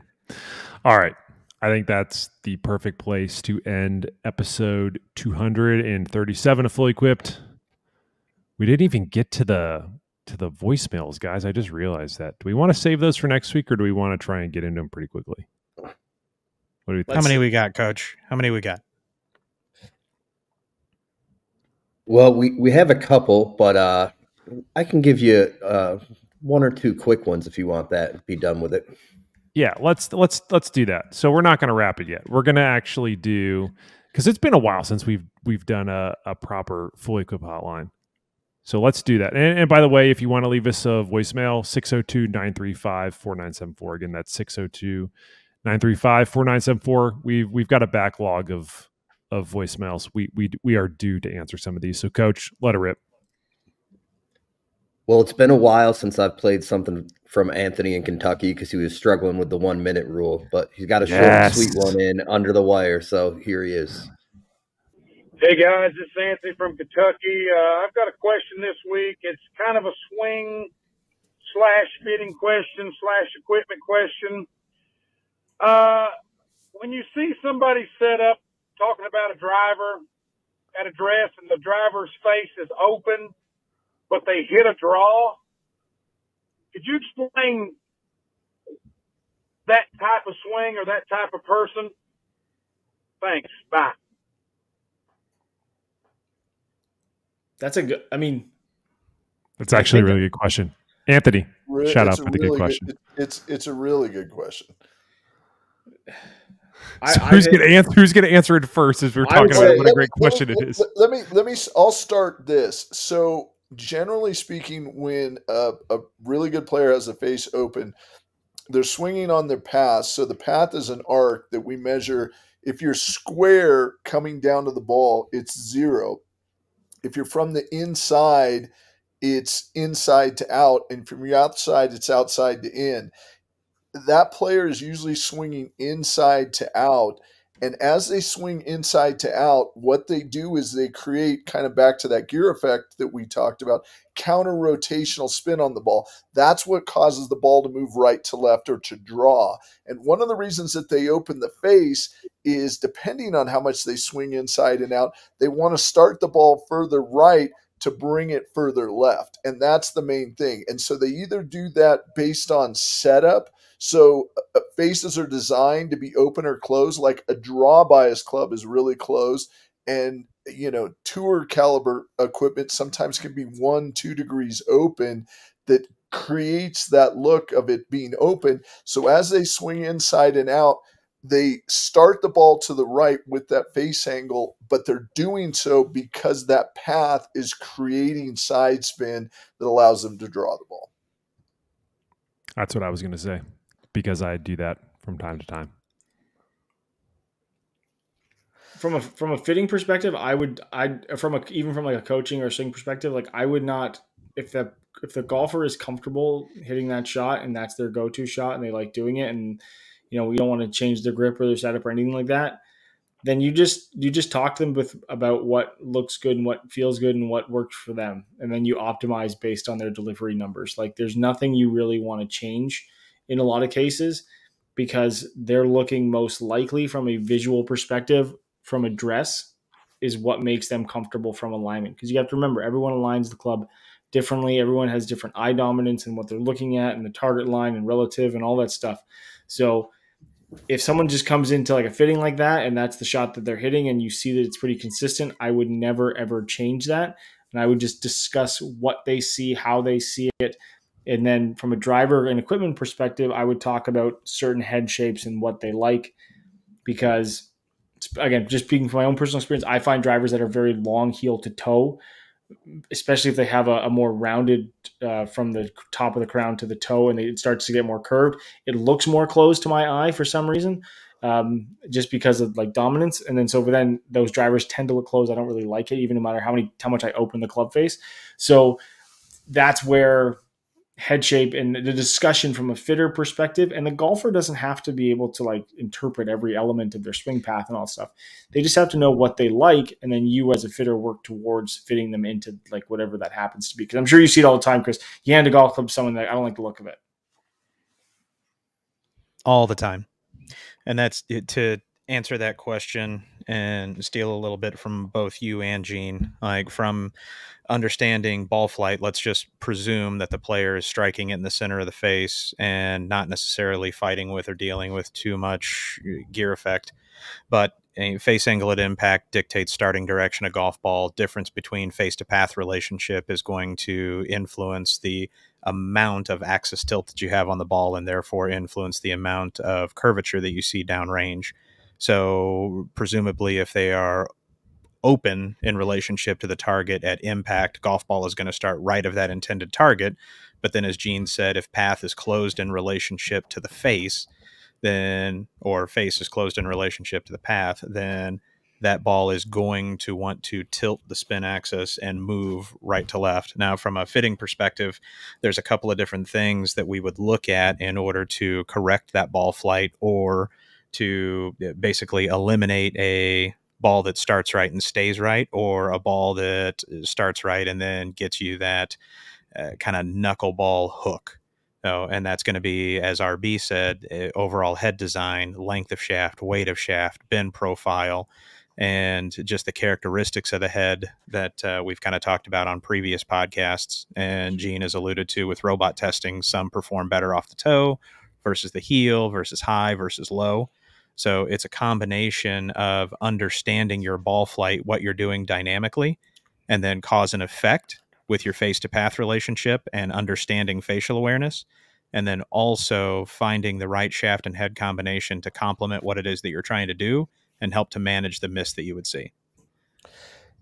All right. I think that's the perfect place to end episode 237 of Fully Equipped. We didn't even get to the voicemails, guys. I just realized that. Do we want to save those for next week, or do we want to try and get into them pretty quickly? What do you think? How many we got, Coach? How many we got? Well, we have a couple, but I can give you one or two quick ones if you want that and be done with it. Yeah, let's do that. So we're not going to wrap it yet. We're going to actually do, because it's been a while since we've done a proper fully equipped hotline. So let's do that. And by the way, if you want to leave us a voicemail, 602-935-4974. Again, that's 602-935-4974. We've got a backlog of voicemails. We are due to answer some of these. So Coach, let her rip. Well, it's been a while since I've played something from Anthony in Kentucky because he was struggling with the 1 minute rule, but he's got a short and sweet one in under the wire. So here he is. Hey guys, this is Anthony from Kentucky. I've got a question this week. It's kind of a swing / fitting question / equipment question. When you see somebody set up talking about a driver at address and the driver's face is open, but they hit a draw, could you explain that type of swing or that type of person? Thanks. Bye. That's a good. I mean, that's actually a really good question, Anthony. Shout out for the good question. It's a really good question. So who's going to answer it first? As we're talking about what a great question it is. I'll start this. So generally speaking, when a really good player has the face open, they're swinging on their path. So the path is an arc that we measure. If you're square coming down to the ball, it's 0. If you're from the inside, it's inside to out. And from your outside, it's outside to in. That player is usually swinging inside to out. And as they swing inside to out, what they do is they create, kind of back to that gear effect that we talked about, counter rotational spin on the ball. That's what causes the ball to move right to left or to draw. And one of the reasons that they open the face is, depending on how much they swing inside and out, they want to start the ball further right to bring it further left. And that's the main thing. And so they either do that based on setup. So faces are designed to be open or closed, like a draw bias club is really closed. And, tour caliber equipment sometimes can be 1-2 degrees open that creates that look of it being open. So as they swing inside and out, they start the ball to the right with that face angle, but they're doing so because that path is creating side spin that allows them to draw the ball. That's what I was going to say, because I do that from time to time. From a fitting perspective, even from like a coaching or swing perspective, like I would not, if the golfer is comfortable hitting that shot and that's their go-to shot and they like doing it, and we don't want to change their grip or their setup or anything like that, then you just talk to them about what looks good and what feels good and what works for them, and then you optimize based on their delivery numbers. Like there's nothing you really want to change in a lot of cases, because they're looking most likely from a visual perspective from address is what makes them comfortable from alignment. Because you have to remember, everyone aligns the club differently. Everyone has different eye dominance and what they're looking at and the target line and relative and all that stuff. So if someone just comes into like a fitting like that and that's the shot that they're hitting and you see that it's pretty consistent, I would never, ever change that. And I would just discuss what they see, how they see it. And then from a driver and equipment perspective, I would talk about certain head shapes and what they like, because again, just speaking from my own personal experience, I find drivers that are very long heel to toe, especially if they have a more rounded from the top of the crown to the toe and it starts to get more curved, it looks more closed to my eye for some reason, just because of like dominance. And then those drivers tend to look closed. I don't really like it, even no matter how much I open the club face. So that's where head shape and the discussion from a fitter perspective, and the golfer doesn't have to be able to like interpret every element of their swing path and all stuff. They just have to know what they like, and then you as a fitter work towards fitting them into like whatever that happens to be. Because I'm sure you see it all the time, Chris. You hand a golf club to someone that I don't like the look of it. All the time. And that's to answer that question and steal a little bit from both you and Gene, like from understanding ball flight, let's just presume that the player is striking it in the center of the face and not necessarily fighting with or dealing with too much gear effect. But a face angle at impact dictates starting direction of golf ball. Difference between face to path relationship is going to influence the amount of axis tilt that you have on the ball, and therefore influence the amount of curvature that you see downrange. So presumably, if they are open in relationship to the target at impact, golf ball is going to start right of that intended target. But then, as Gene said, if path is closed in relationship to the face, then, or face is closed in relationship to the path, then that ball is going to want to tilt the spin axis and move right to left. Now, from a fitting perspective, there's a couple of different things that we would look at in order to correct that ball flight, or to basically eliminate a ball that starts right and stays right, or a ball that starts right and then gets you that kind of knuckleball hook. Oh, and that's going to be, as RB said, overall head design, length of shaft, weight of shaft, bend profile, and just the characteristics of the head that we've kind of talked about on previous podcasts. And Gene has alluded to with robot testing, some perform better off the toe versus the heel versus high versus low. So it's a combination of understanding your ball flight, what you're doing dynamically, and then cause and effect with your face to path relationship and understanding facial awareness, and then also finding the right shaft and head combination to complement what it is that you're trying to do and help to manage the miss that you would see.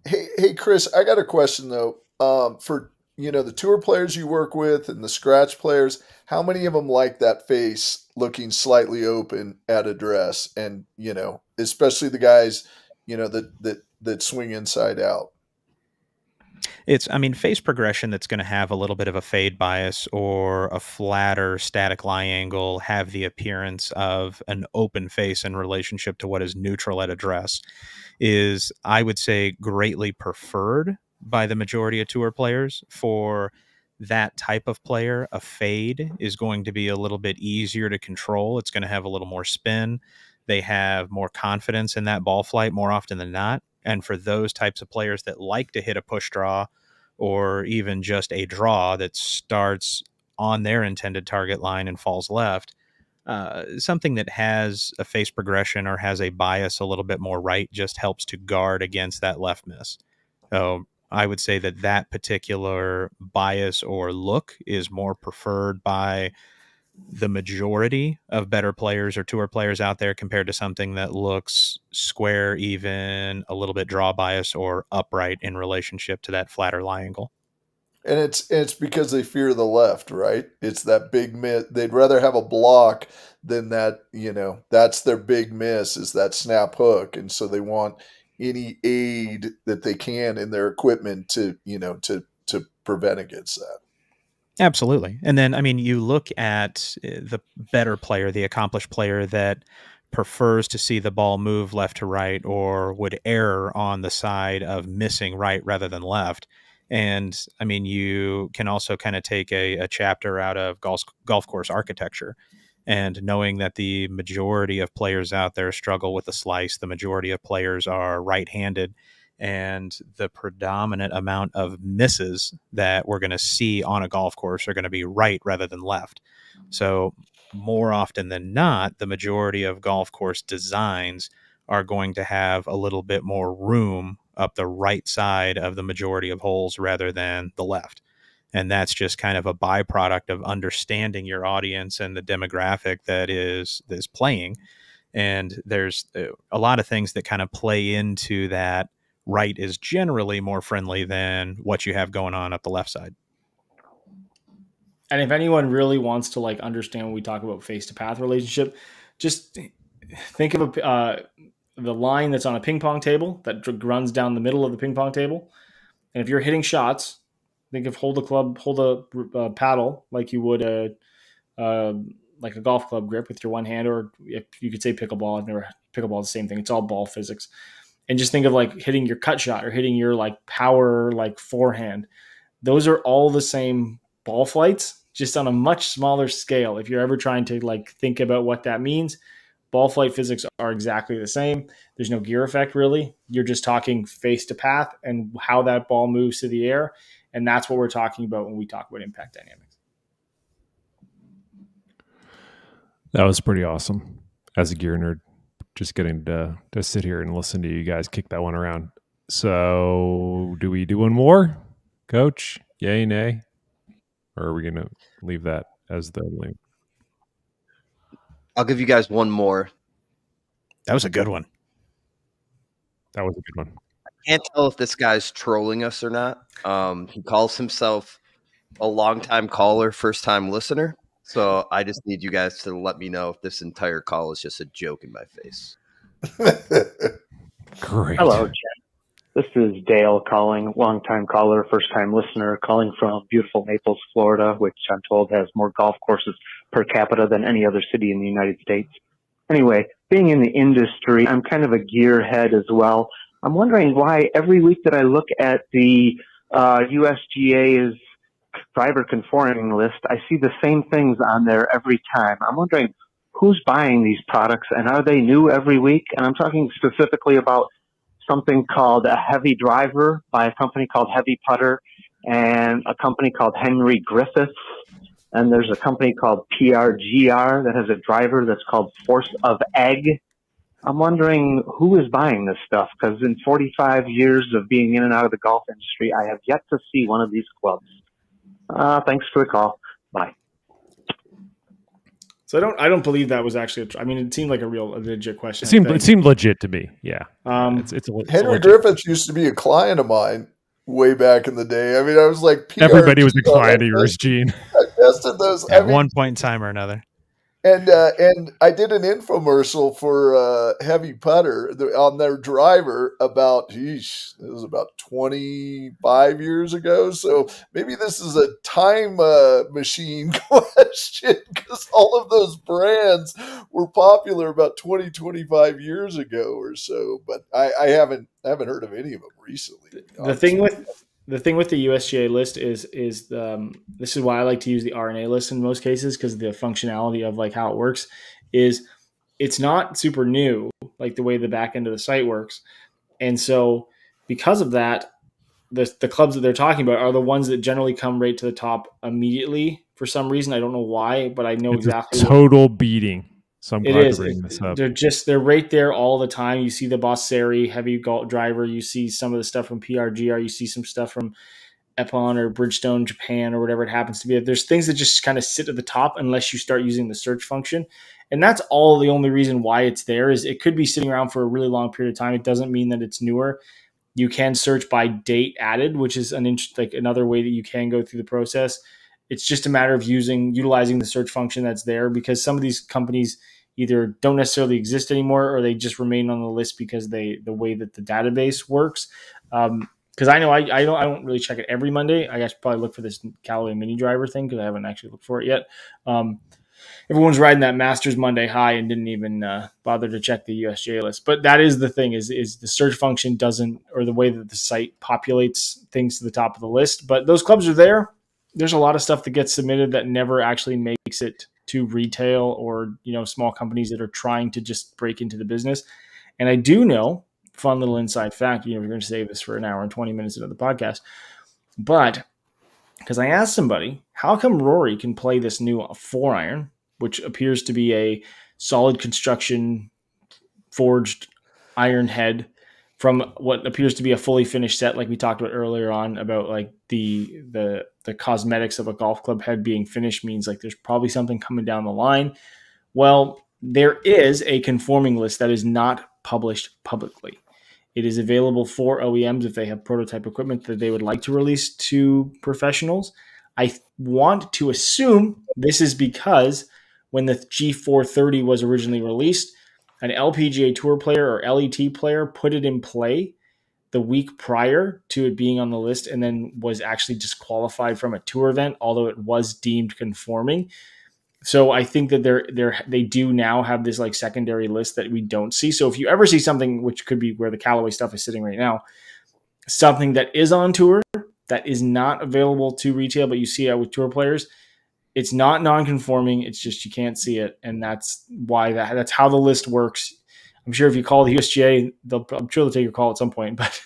Hey, Chris, I got a question though. For the tour players you work with and the scratch players, how many of them like that face looking slightly open at address? And especially the guys, that swing inside out. It's, face progression that's going to have a little bit of a fade bias or a flatter static lie angle have the appearance of an open face in relationship to what is neutral at address is, I would say, greatly preferred by the majority of tour players. For that type of player, a fade is going to be a little bit easier to control. It's going to have a little more spin. They have more confidence in that ball flight more often than not. And for those types of players that like to hit a push draw or even just a draw that starts on their intended target line and falls left, something that has a face progression or has a bias a little bit more right just helps to guard against that left miss. So I would say that that particular bias or look is more preferred by the majority of better players or tour players out there, compared to something that looks square, even a little bit draw bias or upright in relationship to that flatter lie angle. And it's because they fear the left, right? It's that big miss. They'd rather have a block than that, that's their big miss, is that snap hook. And so they want any aid that they can in their equipment to prevent against that. Absolutely. And then, you look at the better player, the accomplished player that prefers to see the ball move left to right, or would err on the side of missing right rather than left. And you can also kind of take a chapter out of golf course architecture, and knowing that the majority of players out there struggle with the slice, the majority of players are right-handed, and the predominant amount of misses that we're going to see on a golf course are going to be right rather than left. So more often than not, the majority of golf course designs are going to have a little bit more room up the right side of the majority of holes rather than the left. And that's just kind of a byproduct of understanding your audience and the demographic that is playing. And there's a lot of things that kind of play into that. Right is generally more friendly than what you have going on up the left side. And if anyone really wants to understand when we talk about face to path relationship, just think of the line that's on a ping pong table that runs down the middle of the ping pong table. And if you're hitting shots, think of hold a paddle like you would like a golf club grip with your one hand, or if you could say pickleball. Pickleball is the same thing. It's all ball physics. And just think of hitting your cut shot or hitting your power forehand. Those are all the same ball flights, just on a much smaller scale. If you're ever trying to think about what that means, ball flight physics are exactly the same. There's no gear effect really. You're just talking face to path and how that ball moves through the air. And that's what we're talking about when we talk about impact dynamics. That was pretty awesome. As a gear nerd, just getting to sit here and listen to you guys kick that one around. So do we do one more, Coach? Yay, nay? Or are we going to leave that as the link? I'll give you guys one more. That was a good one. That was a good one. Can't tell if this guy's trolling us or not. He calls himself a longtime caller, first-time listener. So I just need you guys to let me know if this entire call is just a joke in my face. Great. Hello, Jen. This is Dale calling, longtime caller, first-time listener, calling from beautiful Naples, Florida, which I'm told has more golf courses per capita than any other city in the United States. Anyway, being in the industry, I'm kind of a gearhead as well. I'm wondering why every week that I look at the USGA's driver conforming list, I see the same things on there every time. I'm wondering who's buying these products and are they new every week? And I'm talking specifically about something called a Heavy Driver by a company called Heavy Putter and a company called Henry Griffiths. And there's a company called PRGR that has a driver that's called Force of Egg. I'm wondering who is buying this stuff, because in 45 years of being in and out of the golf industry, I have yet to see one of these clubs. Thanks for the call. Bye. So I don't believe that was actually. I mean, it seemed like a legit question. It seemed legit to me. Yeah. It's Henry Griffiths used to be a client of mine way back in the day. I mean, I was like, everybody was a client of yours, Gene. I tested those at one point in time or another. And I did an infomercial for Heavy Putter on their driver about, it was about 25 years ago. So maybe this is a time machine question, because all of those brands were popular about 25 years ago or so. But I haven't heard of any of them recently. The thing with the USGA list is this is why I like to use the RNA list in most cases, because the functionality of like how it works is it's not super new, like the way the back end of the site works. And so because of that, the clubs that they're talking about are the ones that generally come right to the top immediately for some reason. I don't know why, but I know it's exactly. Total beating. So I'm glad to bring this up. They're right there all the time. You see the Bosseri Heavy Golf Driver. You see some of the stuff from PRGR. You see some stuff from Epon or Bridgestone Japan or whatever it happens to be. There's things that just kind of sit at the top unless you start using the search function. And that's all the only reason why it's there is it could be sitting around for a really long period of time. It doesn't mean that it's newer. You can search by date added, which is another way that you can go through the process. It's just a matter of utilizing the search function that's there, because some of these companies either don't necessarily exist anymore or they just remain on the list because the way that the database works. Because I know I don't really check it every Monday. I guess probably look for this Callaway Mini Driver thing because I haven't actually looked for it yet. Everyone's riding that Masters Monday high and didn't even bother to check the USGA list. But that is the thing is the search function doesn't, or the way that the site populates things to the top of the list. But those clubs are there. There's a lot of stuff that gets submitted that never actually makes it to retail or, small companies that are trying to just break into the business. And I do know, fun little inside fact, we're going to save this for an hour and 20 minutes into the podcast, but because I asked somebody, how come Rory can play this new 4-iron, which appears to be a solid construction forged iron head from what appears to be a fully finished set, like we talked about earlier on about like the cosmetics of a golf club head being finished means like there's probably something coming down the line. Well, there is a conforming list that is not published publicly. It is available for OEMs if they have prototype equipment that they would like to release to professionals. I want to assume this is because when the G430 was originally released, an LPGA Tour player or LET player put it in play the week prior to it being on the list and then was actually disqualified from a tour event, although it was deemed conforming. So I think that they do now have this like secondary list that we don't see. So if you ever see something, which could be where the Callaway stuff is sitting right now, something that is on tour that is not available to retail, but you see it with tour players, it's not non-conforming. It's just you can't see it, and that's why that's how the list works. I'm sure if you call the USGA, I'm sure they'll take your call at some point, but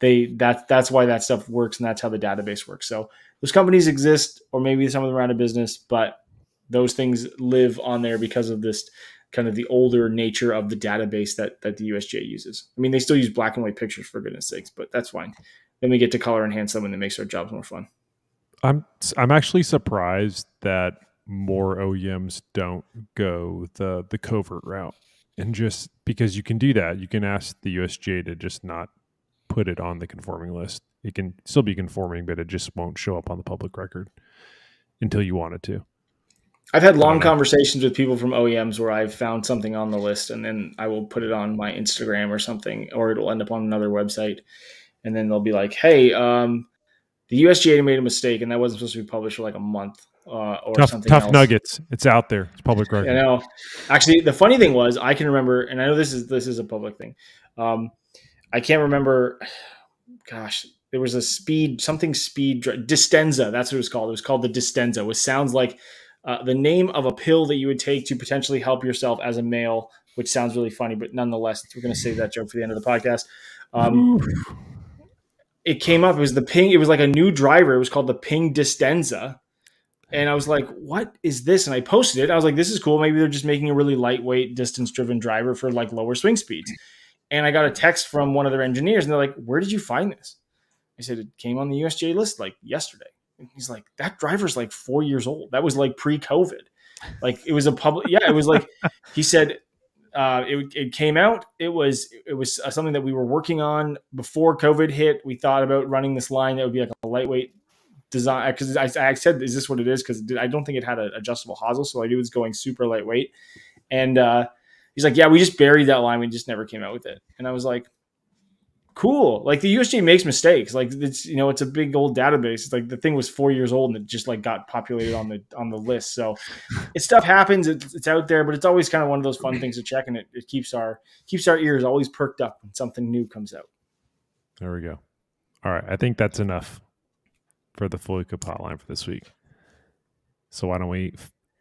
that's why that stuff works, and that's how the database works. So those companies exist, or maybe some of them are out of business, but those things live on there because of this kind of the older nature of the database that the USGA uses. I mean, they still use black and white pictures for goodness sakes, but that's fine. Then we get to color enhance them, and it makes our jobs more fun. I'm actually surprised that more OEMs don't go the covert route, and just because you can do that, you can ask the USGA to just not put it on the conforming list. It can still be conforming, but it just won't show up on the public record until you want it to. I've had long conversations with people from OEMs where I've found something on the list, and then I will put it on my Instagram or something, or it'll end up on another website. And then they'll be like, hey, the USGA made a mistake, and that wasn't supposed to be published for like a month or something else. Tough nuggets. It's out there. It's public record. You know, actually, the funny thing was, I can remember, and I know this is a public thing. I can't remember. Gosh, there was a Distenza. That's what it was called. It was called the Distenza, which sounds like the name of a pill that you would take to potentially help yourself as a male, which sounds really funny, but nonetheless, we're going to save that joke for the end of the podcast. It came up. It was the Ping. It was like a new driver. It was called the Ping Distenza. And I was like, what is this? And I posted it. I was like, this is cool. Maybe they're just making a really lightweight, distance-driven driver for like lower swing speeds. And I got a text from one of their engineers, and they're like, where did you find this? I said, it came on the USGA list like yesterday. And he's like, that driver's like 4 years old. That was like pre-COVID. Like it was a public. Yeah, it was like, he said, it came out. It was something that we were working on before COVID hit. We thought about running this line that would be like a lightweight design, because I said, is this what it is? Because I don't think it had an adjustable hosel, so I knew it was going super lightweight. And he's like, yeah, we just buried that line. We just never came out with it. And I was like, cool. Like the USGA makes mistakes. Like it's, you know, it's a big old database. It's like the thing was 4 years old and it just like got populated on the list. So stuff happens. It's out there, but it's always kind of one of those fun things to check, and it keeps our ears always perked up when something new comes out. There we go. All right. I think that's enough for the Fully Equipped Hotline for this week. So why don't we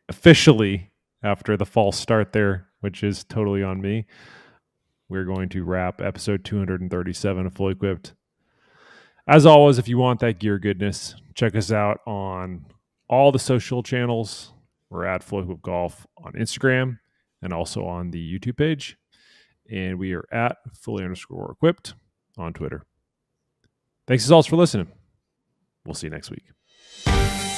officially, after the false start there, which is totally on me, we're going to wrap episode 237 of Fully Equipped. As always, if you want that gear goodness, check us out on all the social channels. We're at Fully Equipped Golf on Instagram and also on the YouTube page. And we are at Fully_Equipped on Twitter. Thanks as always for listening. We'll see you next week.